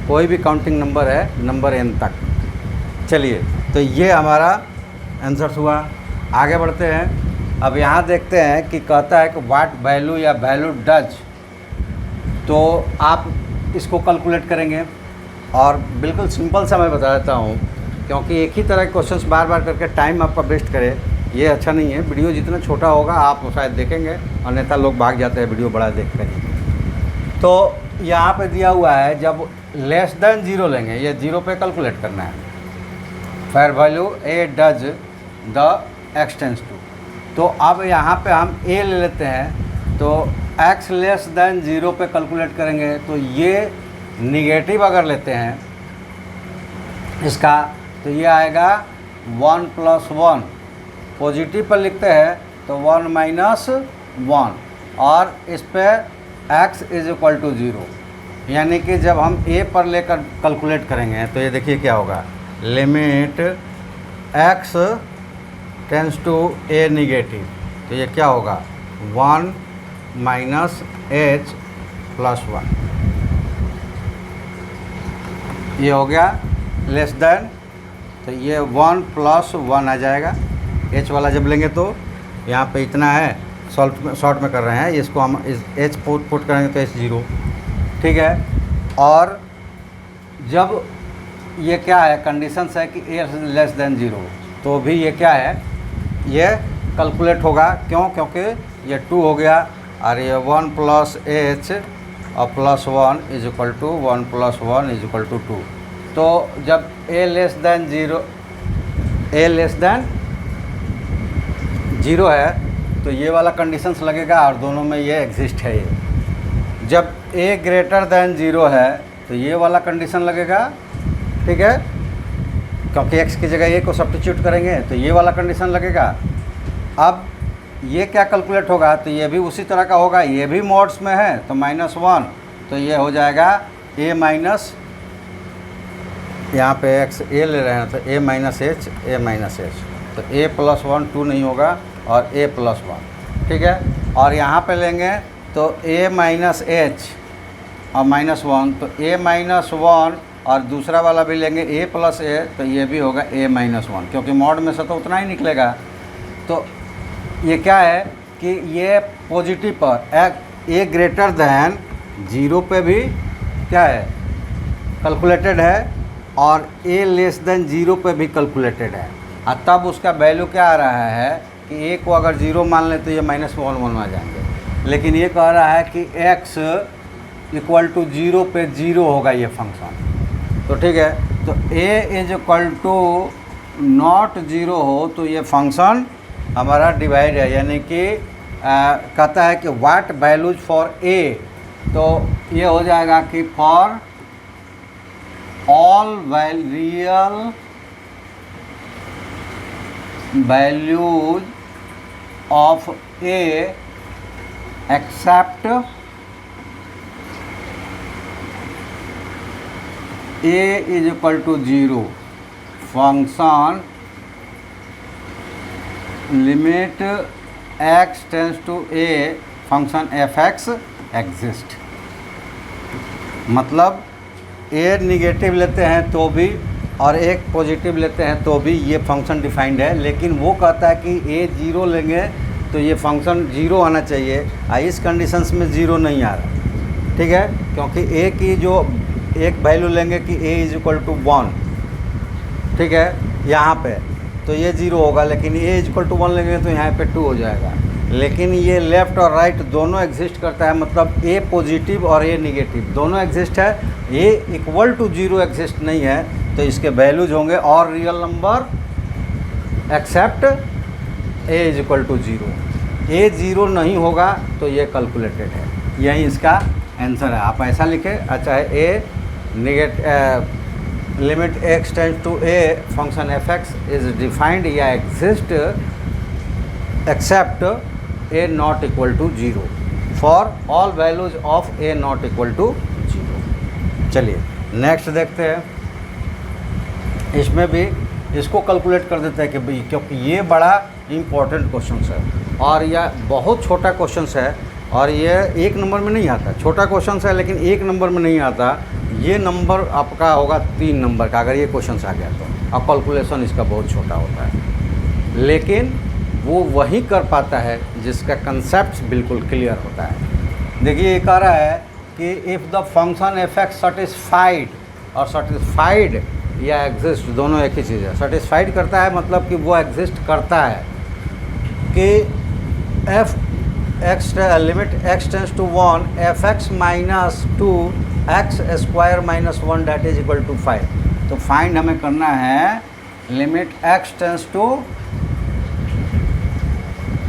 कोई भी काउंटिंग नंबर है, नंबर n तक। चलिए तो ये हमारा आंसर हुआ। आगे बढ़ते हैं। अब यहाँ देखते हैं कि कहता है कि व्हाट वैल्यू या वैल्यू डज, तो आप इसको कैलकुलेट करेंगे और बिल्कुल सिंपल सा मैं बता देता हूँ, क्योंकि एक ही तरह के क्वेश्चंस बार बार करके टाइम आपका वेस्ट करे ये अच्छा नहीं है। वीडियो जितना छोटा होगा आप शायद देखेंगे, अन्यथा लोग भाग जाते हैं वीडियो बड़ा देख कर। तो यहाँ पे दिया हुआ है जब लेस देन 0 लेंगे, ये 0 पे कैलकुलेट करना है। For value a does the x tends to, तो अब यहाँ पे हम a ले लेते हैं, तो x लेस देन 0 पे कैलकुलेट करेंगे। तो ये निगेटिव अगर लेते हैं इसका, तो ये आएगा 1 प्लस 1। पॉजिटिव पर लिखते हैं तो 1 माइनस 1 और इस पे x इज इक्वल टू 0, यानी कि जब हम a पर लेकर कैलकुलेट करेंगे तो ये देखिए क्या होगा, limit x tends to a negative, तो ये क्या होगा 1 माइनस h प्लस 1, ये हो गया लेस देन। तो ये 1 प्लस 1 आ जाएगा, h वाला जब लेंगे तो यहाँ पे इतना है, शॉर्ट में कर रहे हैं, इसको हम इस एच पुट करेंगे तो एच 0, ठीक है। और जब ये क्या है, कंडीशंस है कि ए लेस देन 0, तो भी ये क्या है, ये कैलकुलेट होगा। क्यों? क्योंकि ये 2 हो गया और ये 1 प्लस एच और plus 1 is equal to 1 plus 1 is equal to 2। तो जब ए लेस देन 0 है तो ये वाला कंडीशंस लगेगा और दोनों में ये एग्जिस्ट है। ये जब ए ग्रेटर देन 0 है तो ये वाला कंडीशन लगेगा, ठीक है, क्योंकि x की जगह a को सब्स्टिट्यूट करेंगे तो ये वाला कंडीशन लगेगा। अब ये क्या कैलकुलेट होगा, तो ये भी उसी तरह का होगा, ये भी मॉड्स में है तो -1, तो ये हो जाएगा a माइनस, यहाँ पे x a ले रहे हैं तो a minus h, a minus h, तो a प्लस 1 2 नहीं होगा और a प्लस 1, ठीक है। और यहाँ पे लेंगे तो a माइनस h और -1, तो a माइनस 1 और दूसरा वाला भी लेंगे a प्लस a, तो ये भी होगा a माइनस 1, क्योंकि मॉड में से तो उतना ही निकलेगा। तो ये क्या है कि ये पॉजिटिव पर a ग्रेटर दैन 0 पे भी क्या है, कैलकुलेटेड है, और a लेस देन 0 पे भी कैलकुलेटेड है। और तब उसका वैल्यू क्या आ रहा है कि a को अगर 0 मान लें तो ये -1 आ जाएंगे, लेकिन ये कह रहा है कि x इक्वल टू 0 पे 0 होगा ये फंक्शन, तो ठीक है। तो a is equal to not 0 हो तो ये फंक्शन हमारा डिवाइड है, यानी कि कहता है कि व्हाट वैल्यूज फॉर a, तो ये हो जाएगा कि for all real values of a except a is equal to 0, function limit x tends to a function fx exist. मतलब a निगेटिव लेते हैं तो भी और एक पॉजिटिव लेते हैं तो भी ये फंक्शन डिफाइंड है, लेकिन वो कहता है कि a 0 लेंगे तो ये फंक्शन 0 आना चाहिए, इस कंडीशंस में 0 नहीं आ रहा, ठीक है, क्योंकि a की जो एक वैल्यू लेंगे कि a इज इक्वल टू 1, ठीक है, यहाँ पे तो ये 0 होगा, लेकिन a इज इक्वल टू 1 लेंगे तो यहाँ पे 2 हो जाएगा। लेकिन ये लेफ़्ट और राइट दोनों एग्जिस्ट करता है, मतलब a पॉजिटिव और a निगेटिव दोनों एग्जिस्ट है, a इक्वल टू 0 एग्जिस्ट नहीं है, तो इसके वैल्यूज होंगे और real number except a is equal to 0। a 0 नहीं होगा तो ये कैलकुलेटेड है, यही इसका आंसर है। आप ऐसा लिखें, अच्छा है a limit x tends to a function fx is defined या exist except a not equal to 0 for all values of a not equal to 0। चलिए नेक्स्ट देखते हैं, इसमें भी इसको कैलकुलेट कर देते हैं कि भाई, क्योंकि ये बड़ा इम्पोर्टेंट क्वेश्चन है और यह बहुत छोटा क्वेश्चन है और ये 1 नंबर में नहीं आता। छोटा क्वेश्चन है लेकिन 1 नंबर में नहीं आता, ये नंबर आपका होगा 3 नंबर का अगर ये क्वेश्चन आ गया तो। अब कैलकुलेशन इसका बहुत छोटा होता है, लेकिन वो वही कर पाता है जिसका कंसेप्ट बिल्कुल क्लियर होता है। देखिए ये कह रहा है कि if the function fx satisfied, और सेटिस्फाइड या एग्जिस्ट दोनों एक ही चीज़ है। सेटिस्फाइड करता है मतलब कि वो एग्जिस्ट करता है कि limit x tends to 1 fx minus 2 x square minus 1 that is equal to 5। तो फाइंड हमें करना है limit x tends to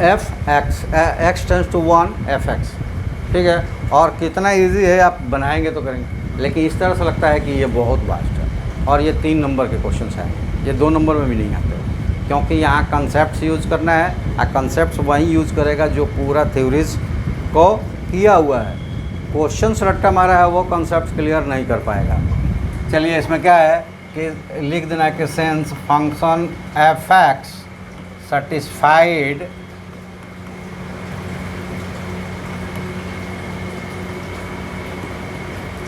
x tends to 1 fx, ठीक है। और कितना इजी है, आप बनाएंगे तो करेंगे, लेकिन इस तरह से लगता है कि ये बहुत वास्ट है और ये 3 नंबर के क्वेश्चन हैं, ये 2 नंबर में भी नहीं आते, क्योंकि यहाँ कंसेप्ट यूज़ करना है और कंसेप्ट वही यूज़ करेगा जो पूरा थ्योरीज को किया हुआ है। क्वेश्चन रट्टा मारा है वो कंसेप्ट क्लियर नहीं कर पाएगा। चलिए इसमें क्या है कि लिख देना कि since function fx satisfied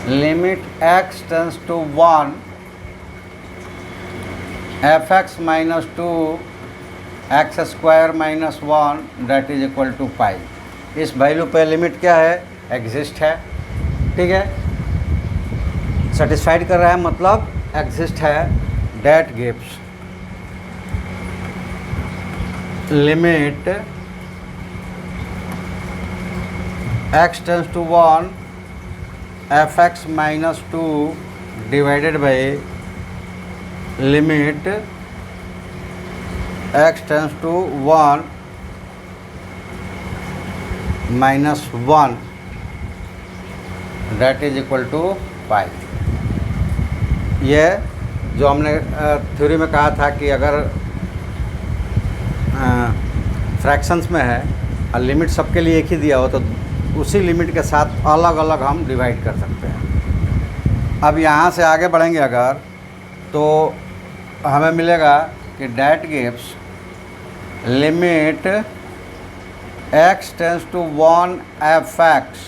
limit x tends to 1 fx minus 2 x square minus 1 that is equal to pi. इस वैल्यू पे लिमिट क्या है, एग्जिस्ट है। ठीक है, सेटिस्फाइड कर रहा है मतलब एग्जिस्ट है। That gives limit x tends to 1 f x minus 2 divided by limit x tends to 1 minus 1 that is equal to pi. ये जो हमने थ्योरी में कहा था कि अगर फ्रैक्शंस में है और लिमिट सबके लिए एक ही दिया हो तो उसी लिमिट के साथ अलग अलग हम डिवाइड कर सकते हैं। अब यहाँ से आगे बढ़ेंगे अगर तो हमें मिलेगा कि that gives limit x tends to 1 f x,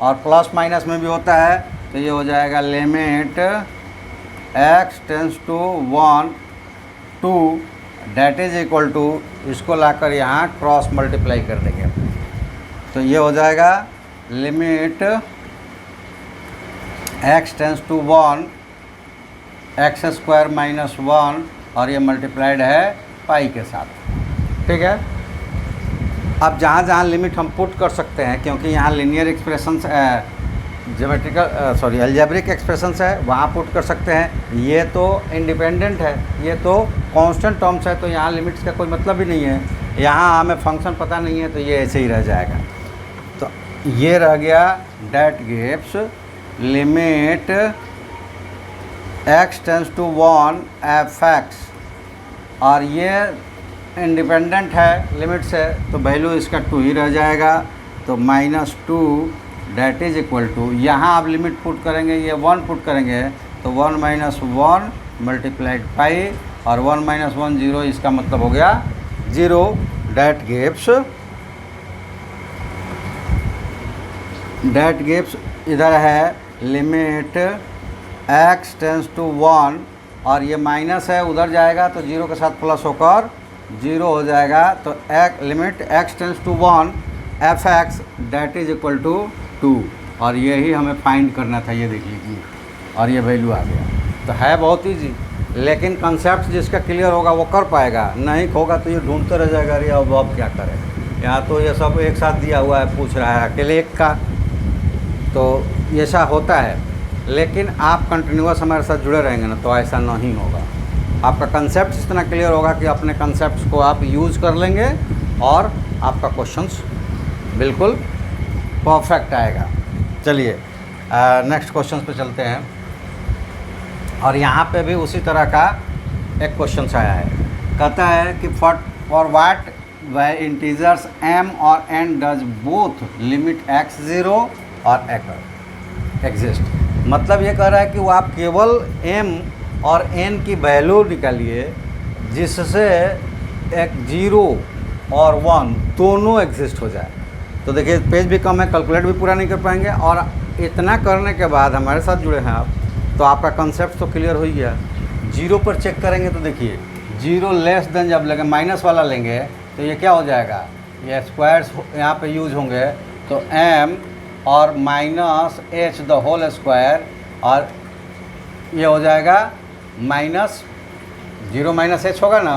और प्लस माइनस में भी होता है तो ये हो जाएगा limit x tends to 1 2 that is equal to, इसको लाकर यहाँ क्रॉस मल्टीप्लाई कर देंगे तो ये हो जाएगा limit x tends to 1 x square minus 1 और ये मल्टीप्लाइड है पाई के साथ। ठीक है, अब जहाँ जहाँ लिमिट हम पुट कर सकते हैं, क्योंकि यहाँ linear expressions geometrical algebraic expressions है, वहाँ पुट कर सकते हैं। ये तो इंडिपेंडेंट है, ये तो कांस्टेंट टर्म्स है, तो यहाँ लिमिट्स का कोई मतलब ही नहीं है। यहाँ हमें फंक्शन पता नहीं है तो ये ऐसे ही रह जाएगा। तो ये रह गया that gives limit x tends to 1 f x, और ये इंडिपेंडेंट है लिमिट से तो वैल्यू इसका 2 ही रह जाएगा। तो minus 2 that is equal to, यहाँ आप लिमिट पुट करेंगे, ये 1 पुट करेंगे तो 1 माइनस 1 मल्टीप्लाइड पाई, और 1 माइनस 1 0, इसका मतलब हो गया 0। डैट गिव्स इधर है लिमिट x टेंस टू 1, और ये माइनस है उधर जाएगा तो 0 के साथ प्लस होकर 0 हो जाएगा। तो limit x tends to 1 f x that is equal to 2, और यही हमें फाइंड करना था, ये देख लीजिए, और ये वैल्यू आ गया। तो है बहुत ईजी, लेकिन कंसेप्ट जिसका क्लियर होगा वो कर पाएगा, नहीं होगा तो ये ढूंढते रह जाएगा अरे अब क्या करें। यहाँ तो ये सब एक साथ दिया हुआ है, पूछ रहा है अकेले एक का, तो ऐसा होता है। लेकिन आप कंटिन्यूअस हमारे साथ जुड़े रहेंगे ना तो ऐसा नहीं होगा। आपका कंसेप्ट इतना क्लियर होगा कि अपने कंसेप्ट को आप यूज़ कर लेंगे और आपका क्वेश्चंस बिल्कुल परफेक्ट आएगा। चलिए नेक्स्ट क्वेश्चन पे चलते हैं, और यहाँ पे भी उसी तरह का एक क्वेश्चन आया है। कहता है कि for what y integers m और n does both limit x 0 और एग्जिस्ट। मतलब ये कह रहा है कि वो आप केवल m और n की वैल्यू निकालिए जिससे एक 0 और 1 दोनों एग्जिस्ट हो जाए। तो देखिए पेज भी कम है, कैलकुलेट भी पूरा नहीं कर पाएंगे, और इतना करने के बाद हमारे साथ जुड़े हैं आप तो आपका कंसेप्ट तो क्लियर हो ही गया। 0 पर चेक करेंगे तो देखिए 0 लेस देन जब लेंगे, माइनस वाला लेंगे तो ये क्या हो जाएगा, ये स्क्वायर्स यहाँ पे यूज होंगे तो m और minus h the whole square, और ये हो जाएगा माइनस 0 माइनस h होगा ना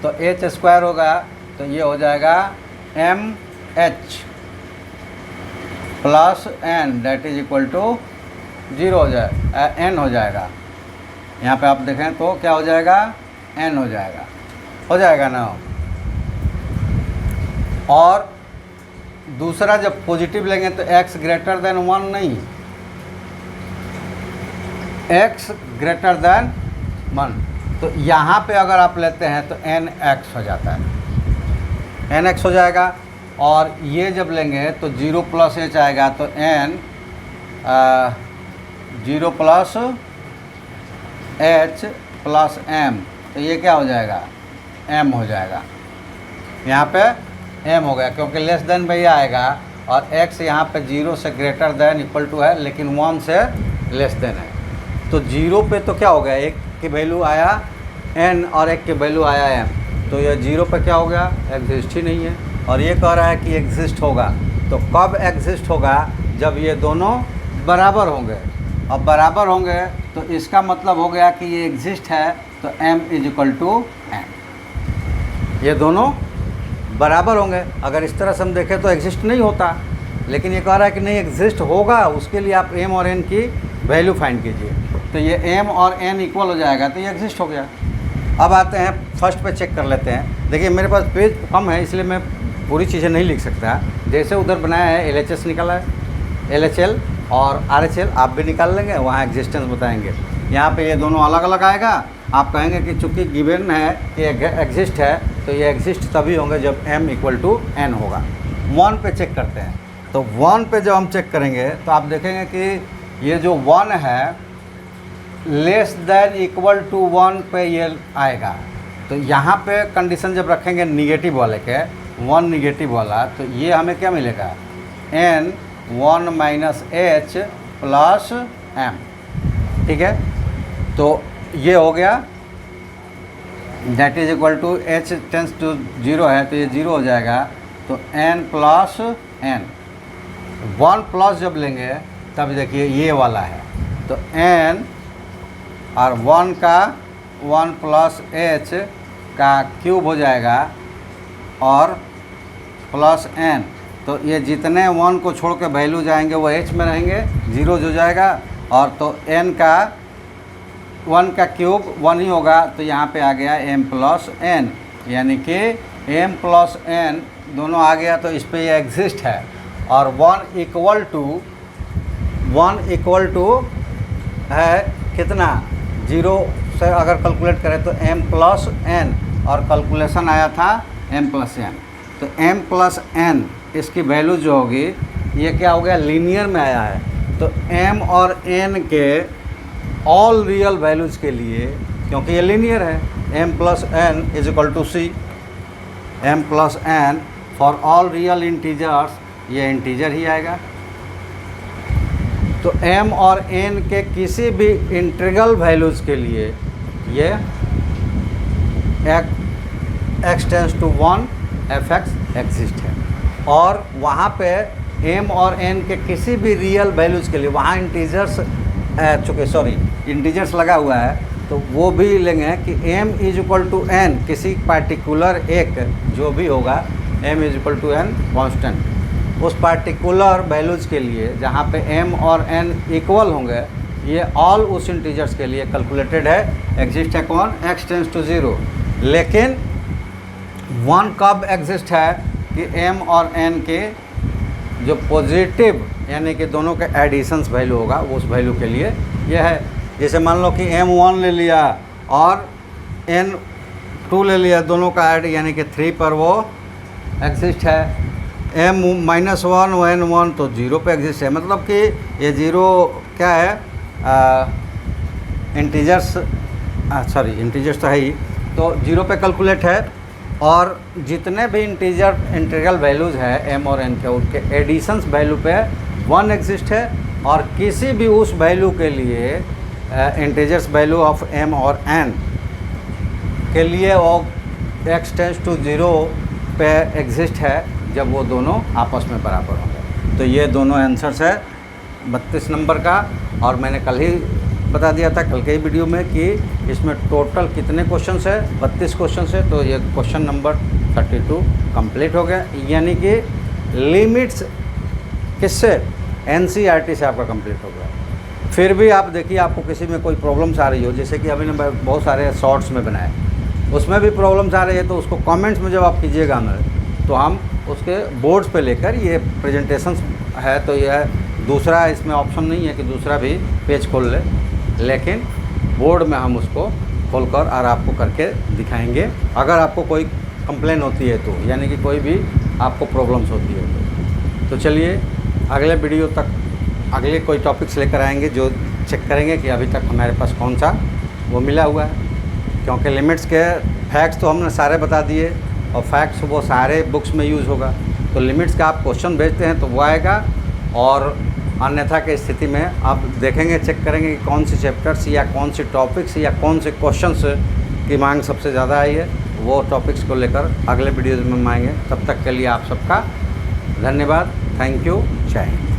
तो h स्क्वायर होगा, तो ये हो जाएगा mh plus n that is equal to 0 हो जाए n हो जाएगा। यहाँ पे आप देखें तो क्या हो जाएगा, n हो जाएगा ना। और दूसरा जब पॉजिटिव लेंगे तो x ग्रेटर देन 1 नहीं, x ग्रेटर देन 1, तो यहाँ पे अगर आप लेते हैं तो nx हो जाता है, nx हो जाएगा। और ये जब लेंगे तो 0 प्लस h आएगा तो n 0 plus h plus m, तो ये क्या हो जाएगा, m हो जाएगा। यहाँ पे m हो गया क्योंकि लेस देन भैया आएगा, और x यहाँ पे 0 से ग्रेटर देन इक्वल टू है लेकिन 1 से लेस देन है। तो 0 पे तो क्या हो गया, एक की वैल्यू आया n और एक की वैल्यू आया m, तो ये 0 पे क्या हो गया, एग्जिस्ट ही नहीं है। और ये कह रहा है कि एग्जिस्ट होगा, तो कब एग्जिस्ट होगा, जब ये दोनों बराबर होंगे। अब बराबर होंगे तो इसका मतलब हो गया कि ये एग्जिस्ट है, तो m = n, ये दोनों बराबर होंगे। अगर इस तरह से हम देखें तो एग्जिस्ट नहीं होता, लेकिन ये कह रहा है कि नहीं एग्जिस्ट होगा, उसके लिए आप m और n की वैल्यू फाइंड कीजिए। तो ये m और n इक्वल हो जाएगा, तो ये एग्जिस्ट हो गया। अब आते हैं फर्स्ट पे, चेक कर लेते हैं। देखिए मेरे पास पेज कम है, इसलिए मैं पूरी चीज़ें नहीं लिख सकता। जैसे उधर बनाया है LHS निकाला है, LHL और RHL आप भी निकाल लेंगे, वहाँ एग्जिस्टेंस बताएंगे। यहाँ पे ये दोनों अलग अलग आएगा, आप कहेंगे कि चूँकि गिवन है कि एग्जिस्ट है, तो ये एग्जिस्ट तभी होंगे जब m = n होगा। 1 पे चेक करते हैं, तो 1 पे जब हम चेक करेंगे तो आप देखेंगे कि ये जो 1 है लेस देन इक्वल टू 1 पे ये आएगा। तो यहाँ पे कंडीशन जब रखेंगे निगेटिव वाले के, 1 निगेटिव वाला, तो ये हमें क्या मिलेगा, n 1 - h + m, ठीक है। तो ये हो गया, that is equal to h tends to 0 है, तो ये 0 हो जाएगा। तो n + n, 1 प्लस जब लेंगे तब देखिए ये वाला है, तो n और 1 का 1 + h का क्यूब हो जाएगा और प्लस n। तो ये जितने 1 को छोड़ के वैल्यू जाएंगे वो h में रहेंगे, 0 हो जाएगा। और तो n का 1 का क्यूब 1 ही होगा, तो यहाँ पे आ गया m + n, यानी कि m + n दोनों आ गया, तो इस पे ये एग्जिस्ट है। और 1 इक्वल टू है कितना, 0 से अगर कैलकुलेट करें तो m + n, और कैलकुलेशन आया था m + n। तो m + n इसकी वैल्यू जो होगी, ये क्या हो गया, लीनियर में आया है। तो m और n के ऑल रियल वैल्यूज़ के लिए, क्योंकि ये लीनियर है, m + n = c, m + n for all real integers, ये इंटीजर ही आएगा। तो m और n के किसी भी इंटीग्रल वैल्यूज़ के लिए ये x tends to 1 f(x) exist है। और वहाँ पे m और n के किसी भी रियल वैल्यूज़ के लिए, वहाँ इंटीजर्स इंटीजर्स लगा हुआ है, तो वो भी लेंगे कि m = n, किसी पार्टिकुलर एक जो भी होगा, m = n कांस्टेंट, उस पार्टिकुलर वैल्यूज़ के लिए जहाँ पे m और n इक्वल होंगे, ये ऑल उस इंटीजर्स के लिए कैलकुलेटेड है, एग्जिस्ट है कौन, x टेंस टू 0। लेकिन 1 कब एग्जिस्ट है कि m और n के जो पॉजिटिव, यानी कि दोनों के एडिशंस वैल्यू होगा, उस वैल्यू के लिए यह है। जैसे मान लो कि m1 ले लिया और n2 ले लिया, दोनों का ऐड, यानी कि 3 पर वो एग्जिस्ट है। m - 1 n1 तो 0 पे एग्जिस्ट है, मतलब कि ये 0 क्या है, इंटीजर्स तो है ही, तो 0 पे कैलकुलेट है। और जितने भी इंटीग्रल वैल्यूज़ है m और n के, उनके एडिशंस वैल्यू पे 1 एग्जिस्ट है। और किसी भी उस वैल्यू के लिए इंटीजर्स वैल्यू ऑफ m और n के लिए वो x टेंस टू 0 पे एग्जिस्ट है, जब वो दोनों आपस में बराबर होंगे। तो ये दोनों आंसर्स है 32 नंबर का। और मैंने कल ही बता दिया था, कल के ही वीडियो में, कि इसमें टोटल कितने क्वेश्चंस है, 32 क्वेश्चंस है। तो ये क्वेश्चन नंबर 32 कंप्लीट हो गया, यानी कि लिमिट्स किससे, NCERT से आपका कंप्लीट हो गया। फिर भी आप देखिए, आपको किसी में कोई प्रॉब्लम्स आ रही हो, जैसे कि अभी ने बहुत सारे शॉर्ट्स में बनाए, उसमें भी प्रॉब्लम्स आ रही है, तो उसको कमेंट्स में जब आप कीजिएगा हमें, तो हम उसके बोर्ड्स पे लेकर, ये प्रेजेंटेशन है तो यह दूसरा, इसमें ऑप्शन नहीं है कि दूसरा भी पेज खोल ले, लेकिन बोर्ड में हम उसको खोलकर और आपको करके दिखाएंगे। अगर आपको कोई कंप्लेन होती है तो, यानी कि कोई भी आपको प्रॉब्लम्स होती है तो चलिए अगले वीडियो तक अगले कोई टॉपिक्स लेकर आएंगे, जो चेक करेंगे कि अभी तक हमारे पास कौन सा वो मिला हुआ है। क्योंकि लिमिट्स के फैक्ट्स तो हमने सारे बता दिए, और फैक्ट्स वो सारे बुक्स में यूज़ होगा। तो लिमिट्स का आप क्वेश्चन भेजते हैं तो वो आएगा, और अन्यथा की स्थिति में आप देखेंगे, चेक करेंगे कि कौन सी चैप्टर्स या कौन सी टॉपिक्स या कौन से क्वेश्चंस की मांग सबसे ज़्यादा आई है, वो टॉपिक्स को लेकर अगले वीडियोज़ में हम आएंगे। तब तक के लिए आप सबका धन्यवाद। Thank you. जय हिंद।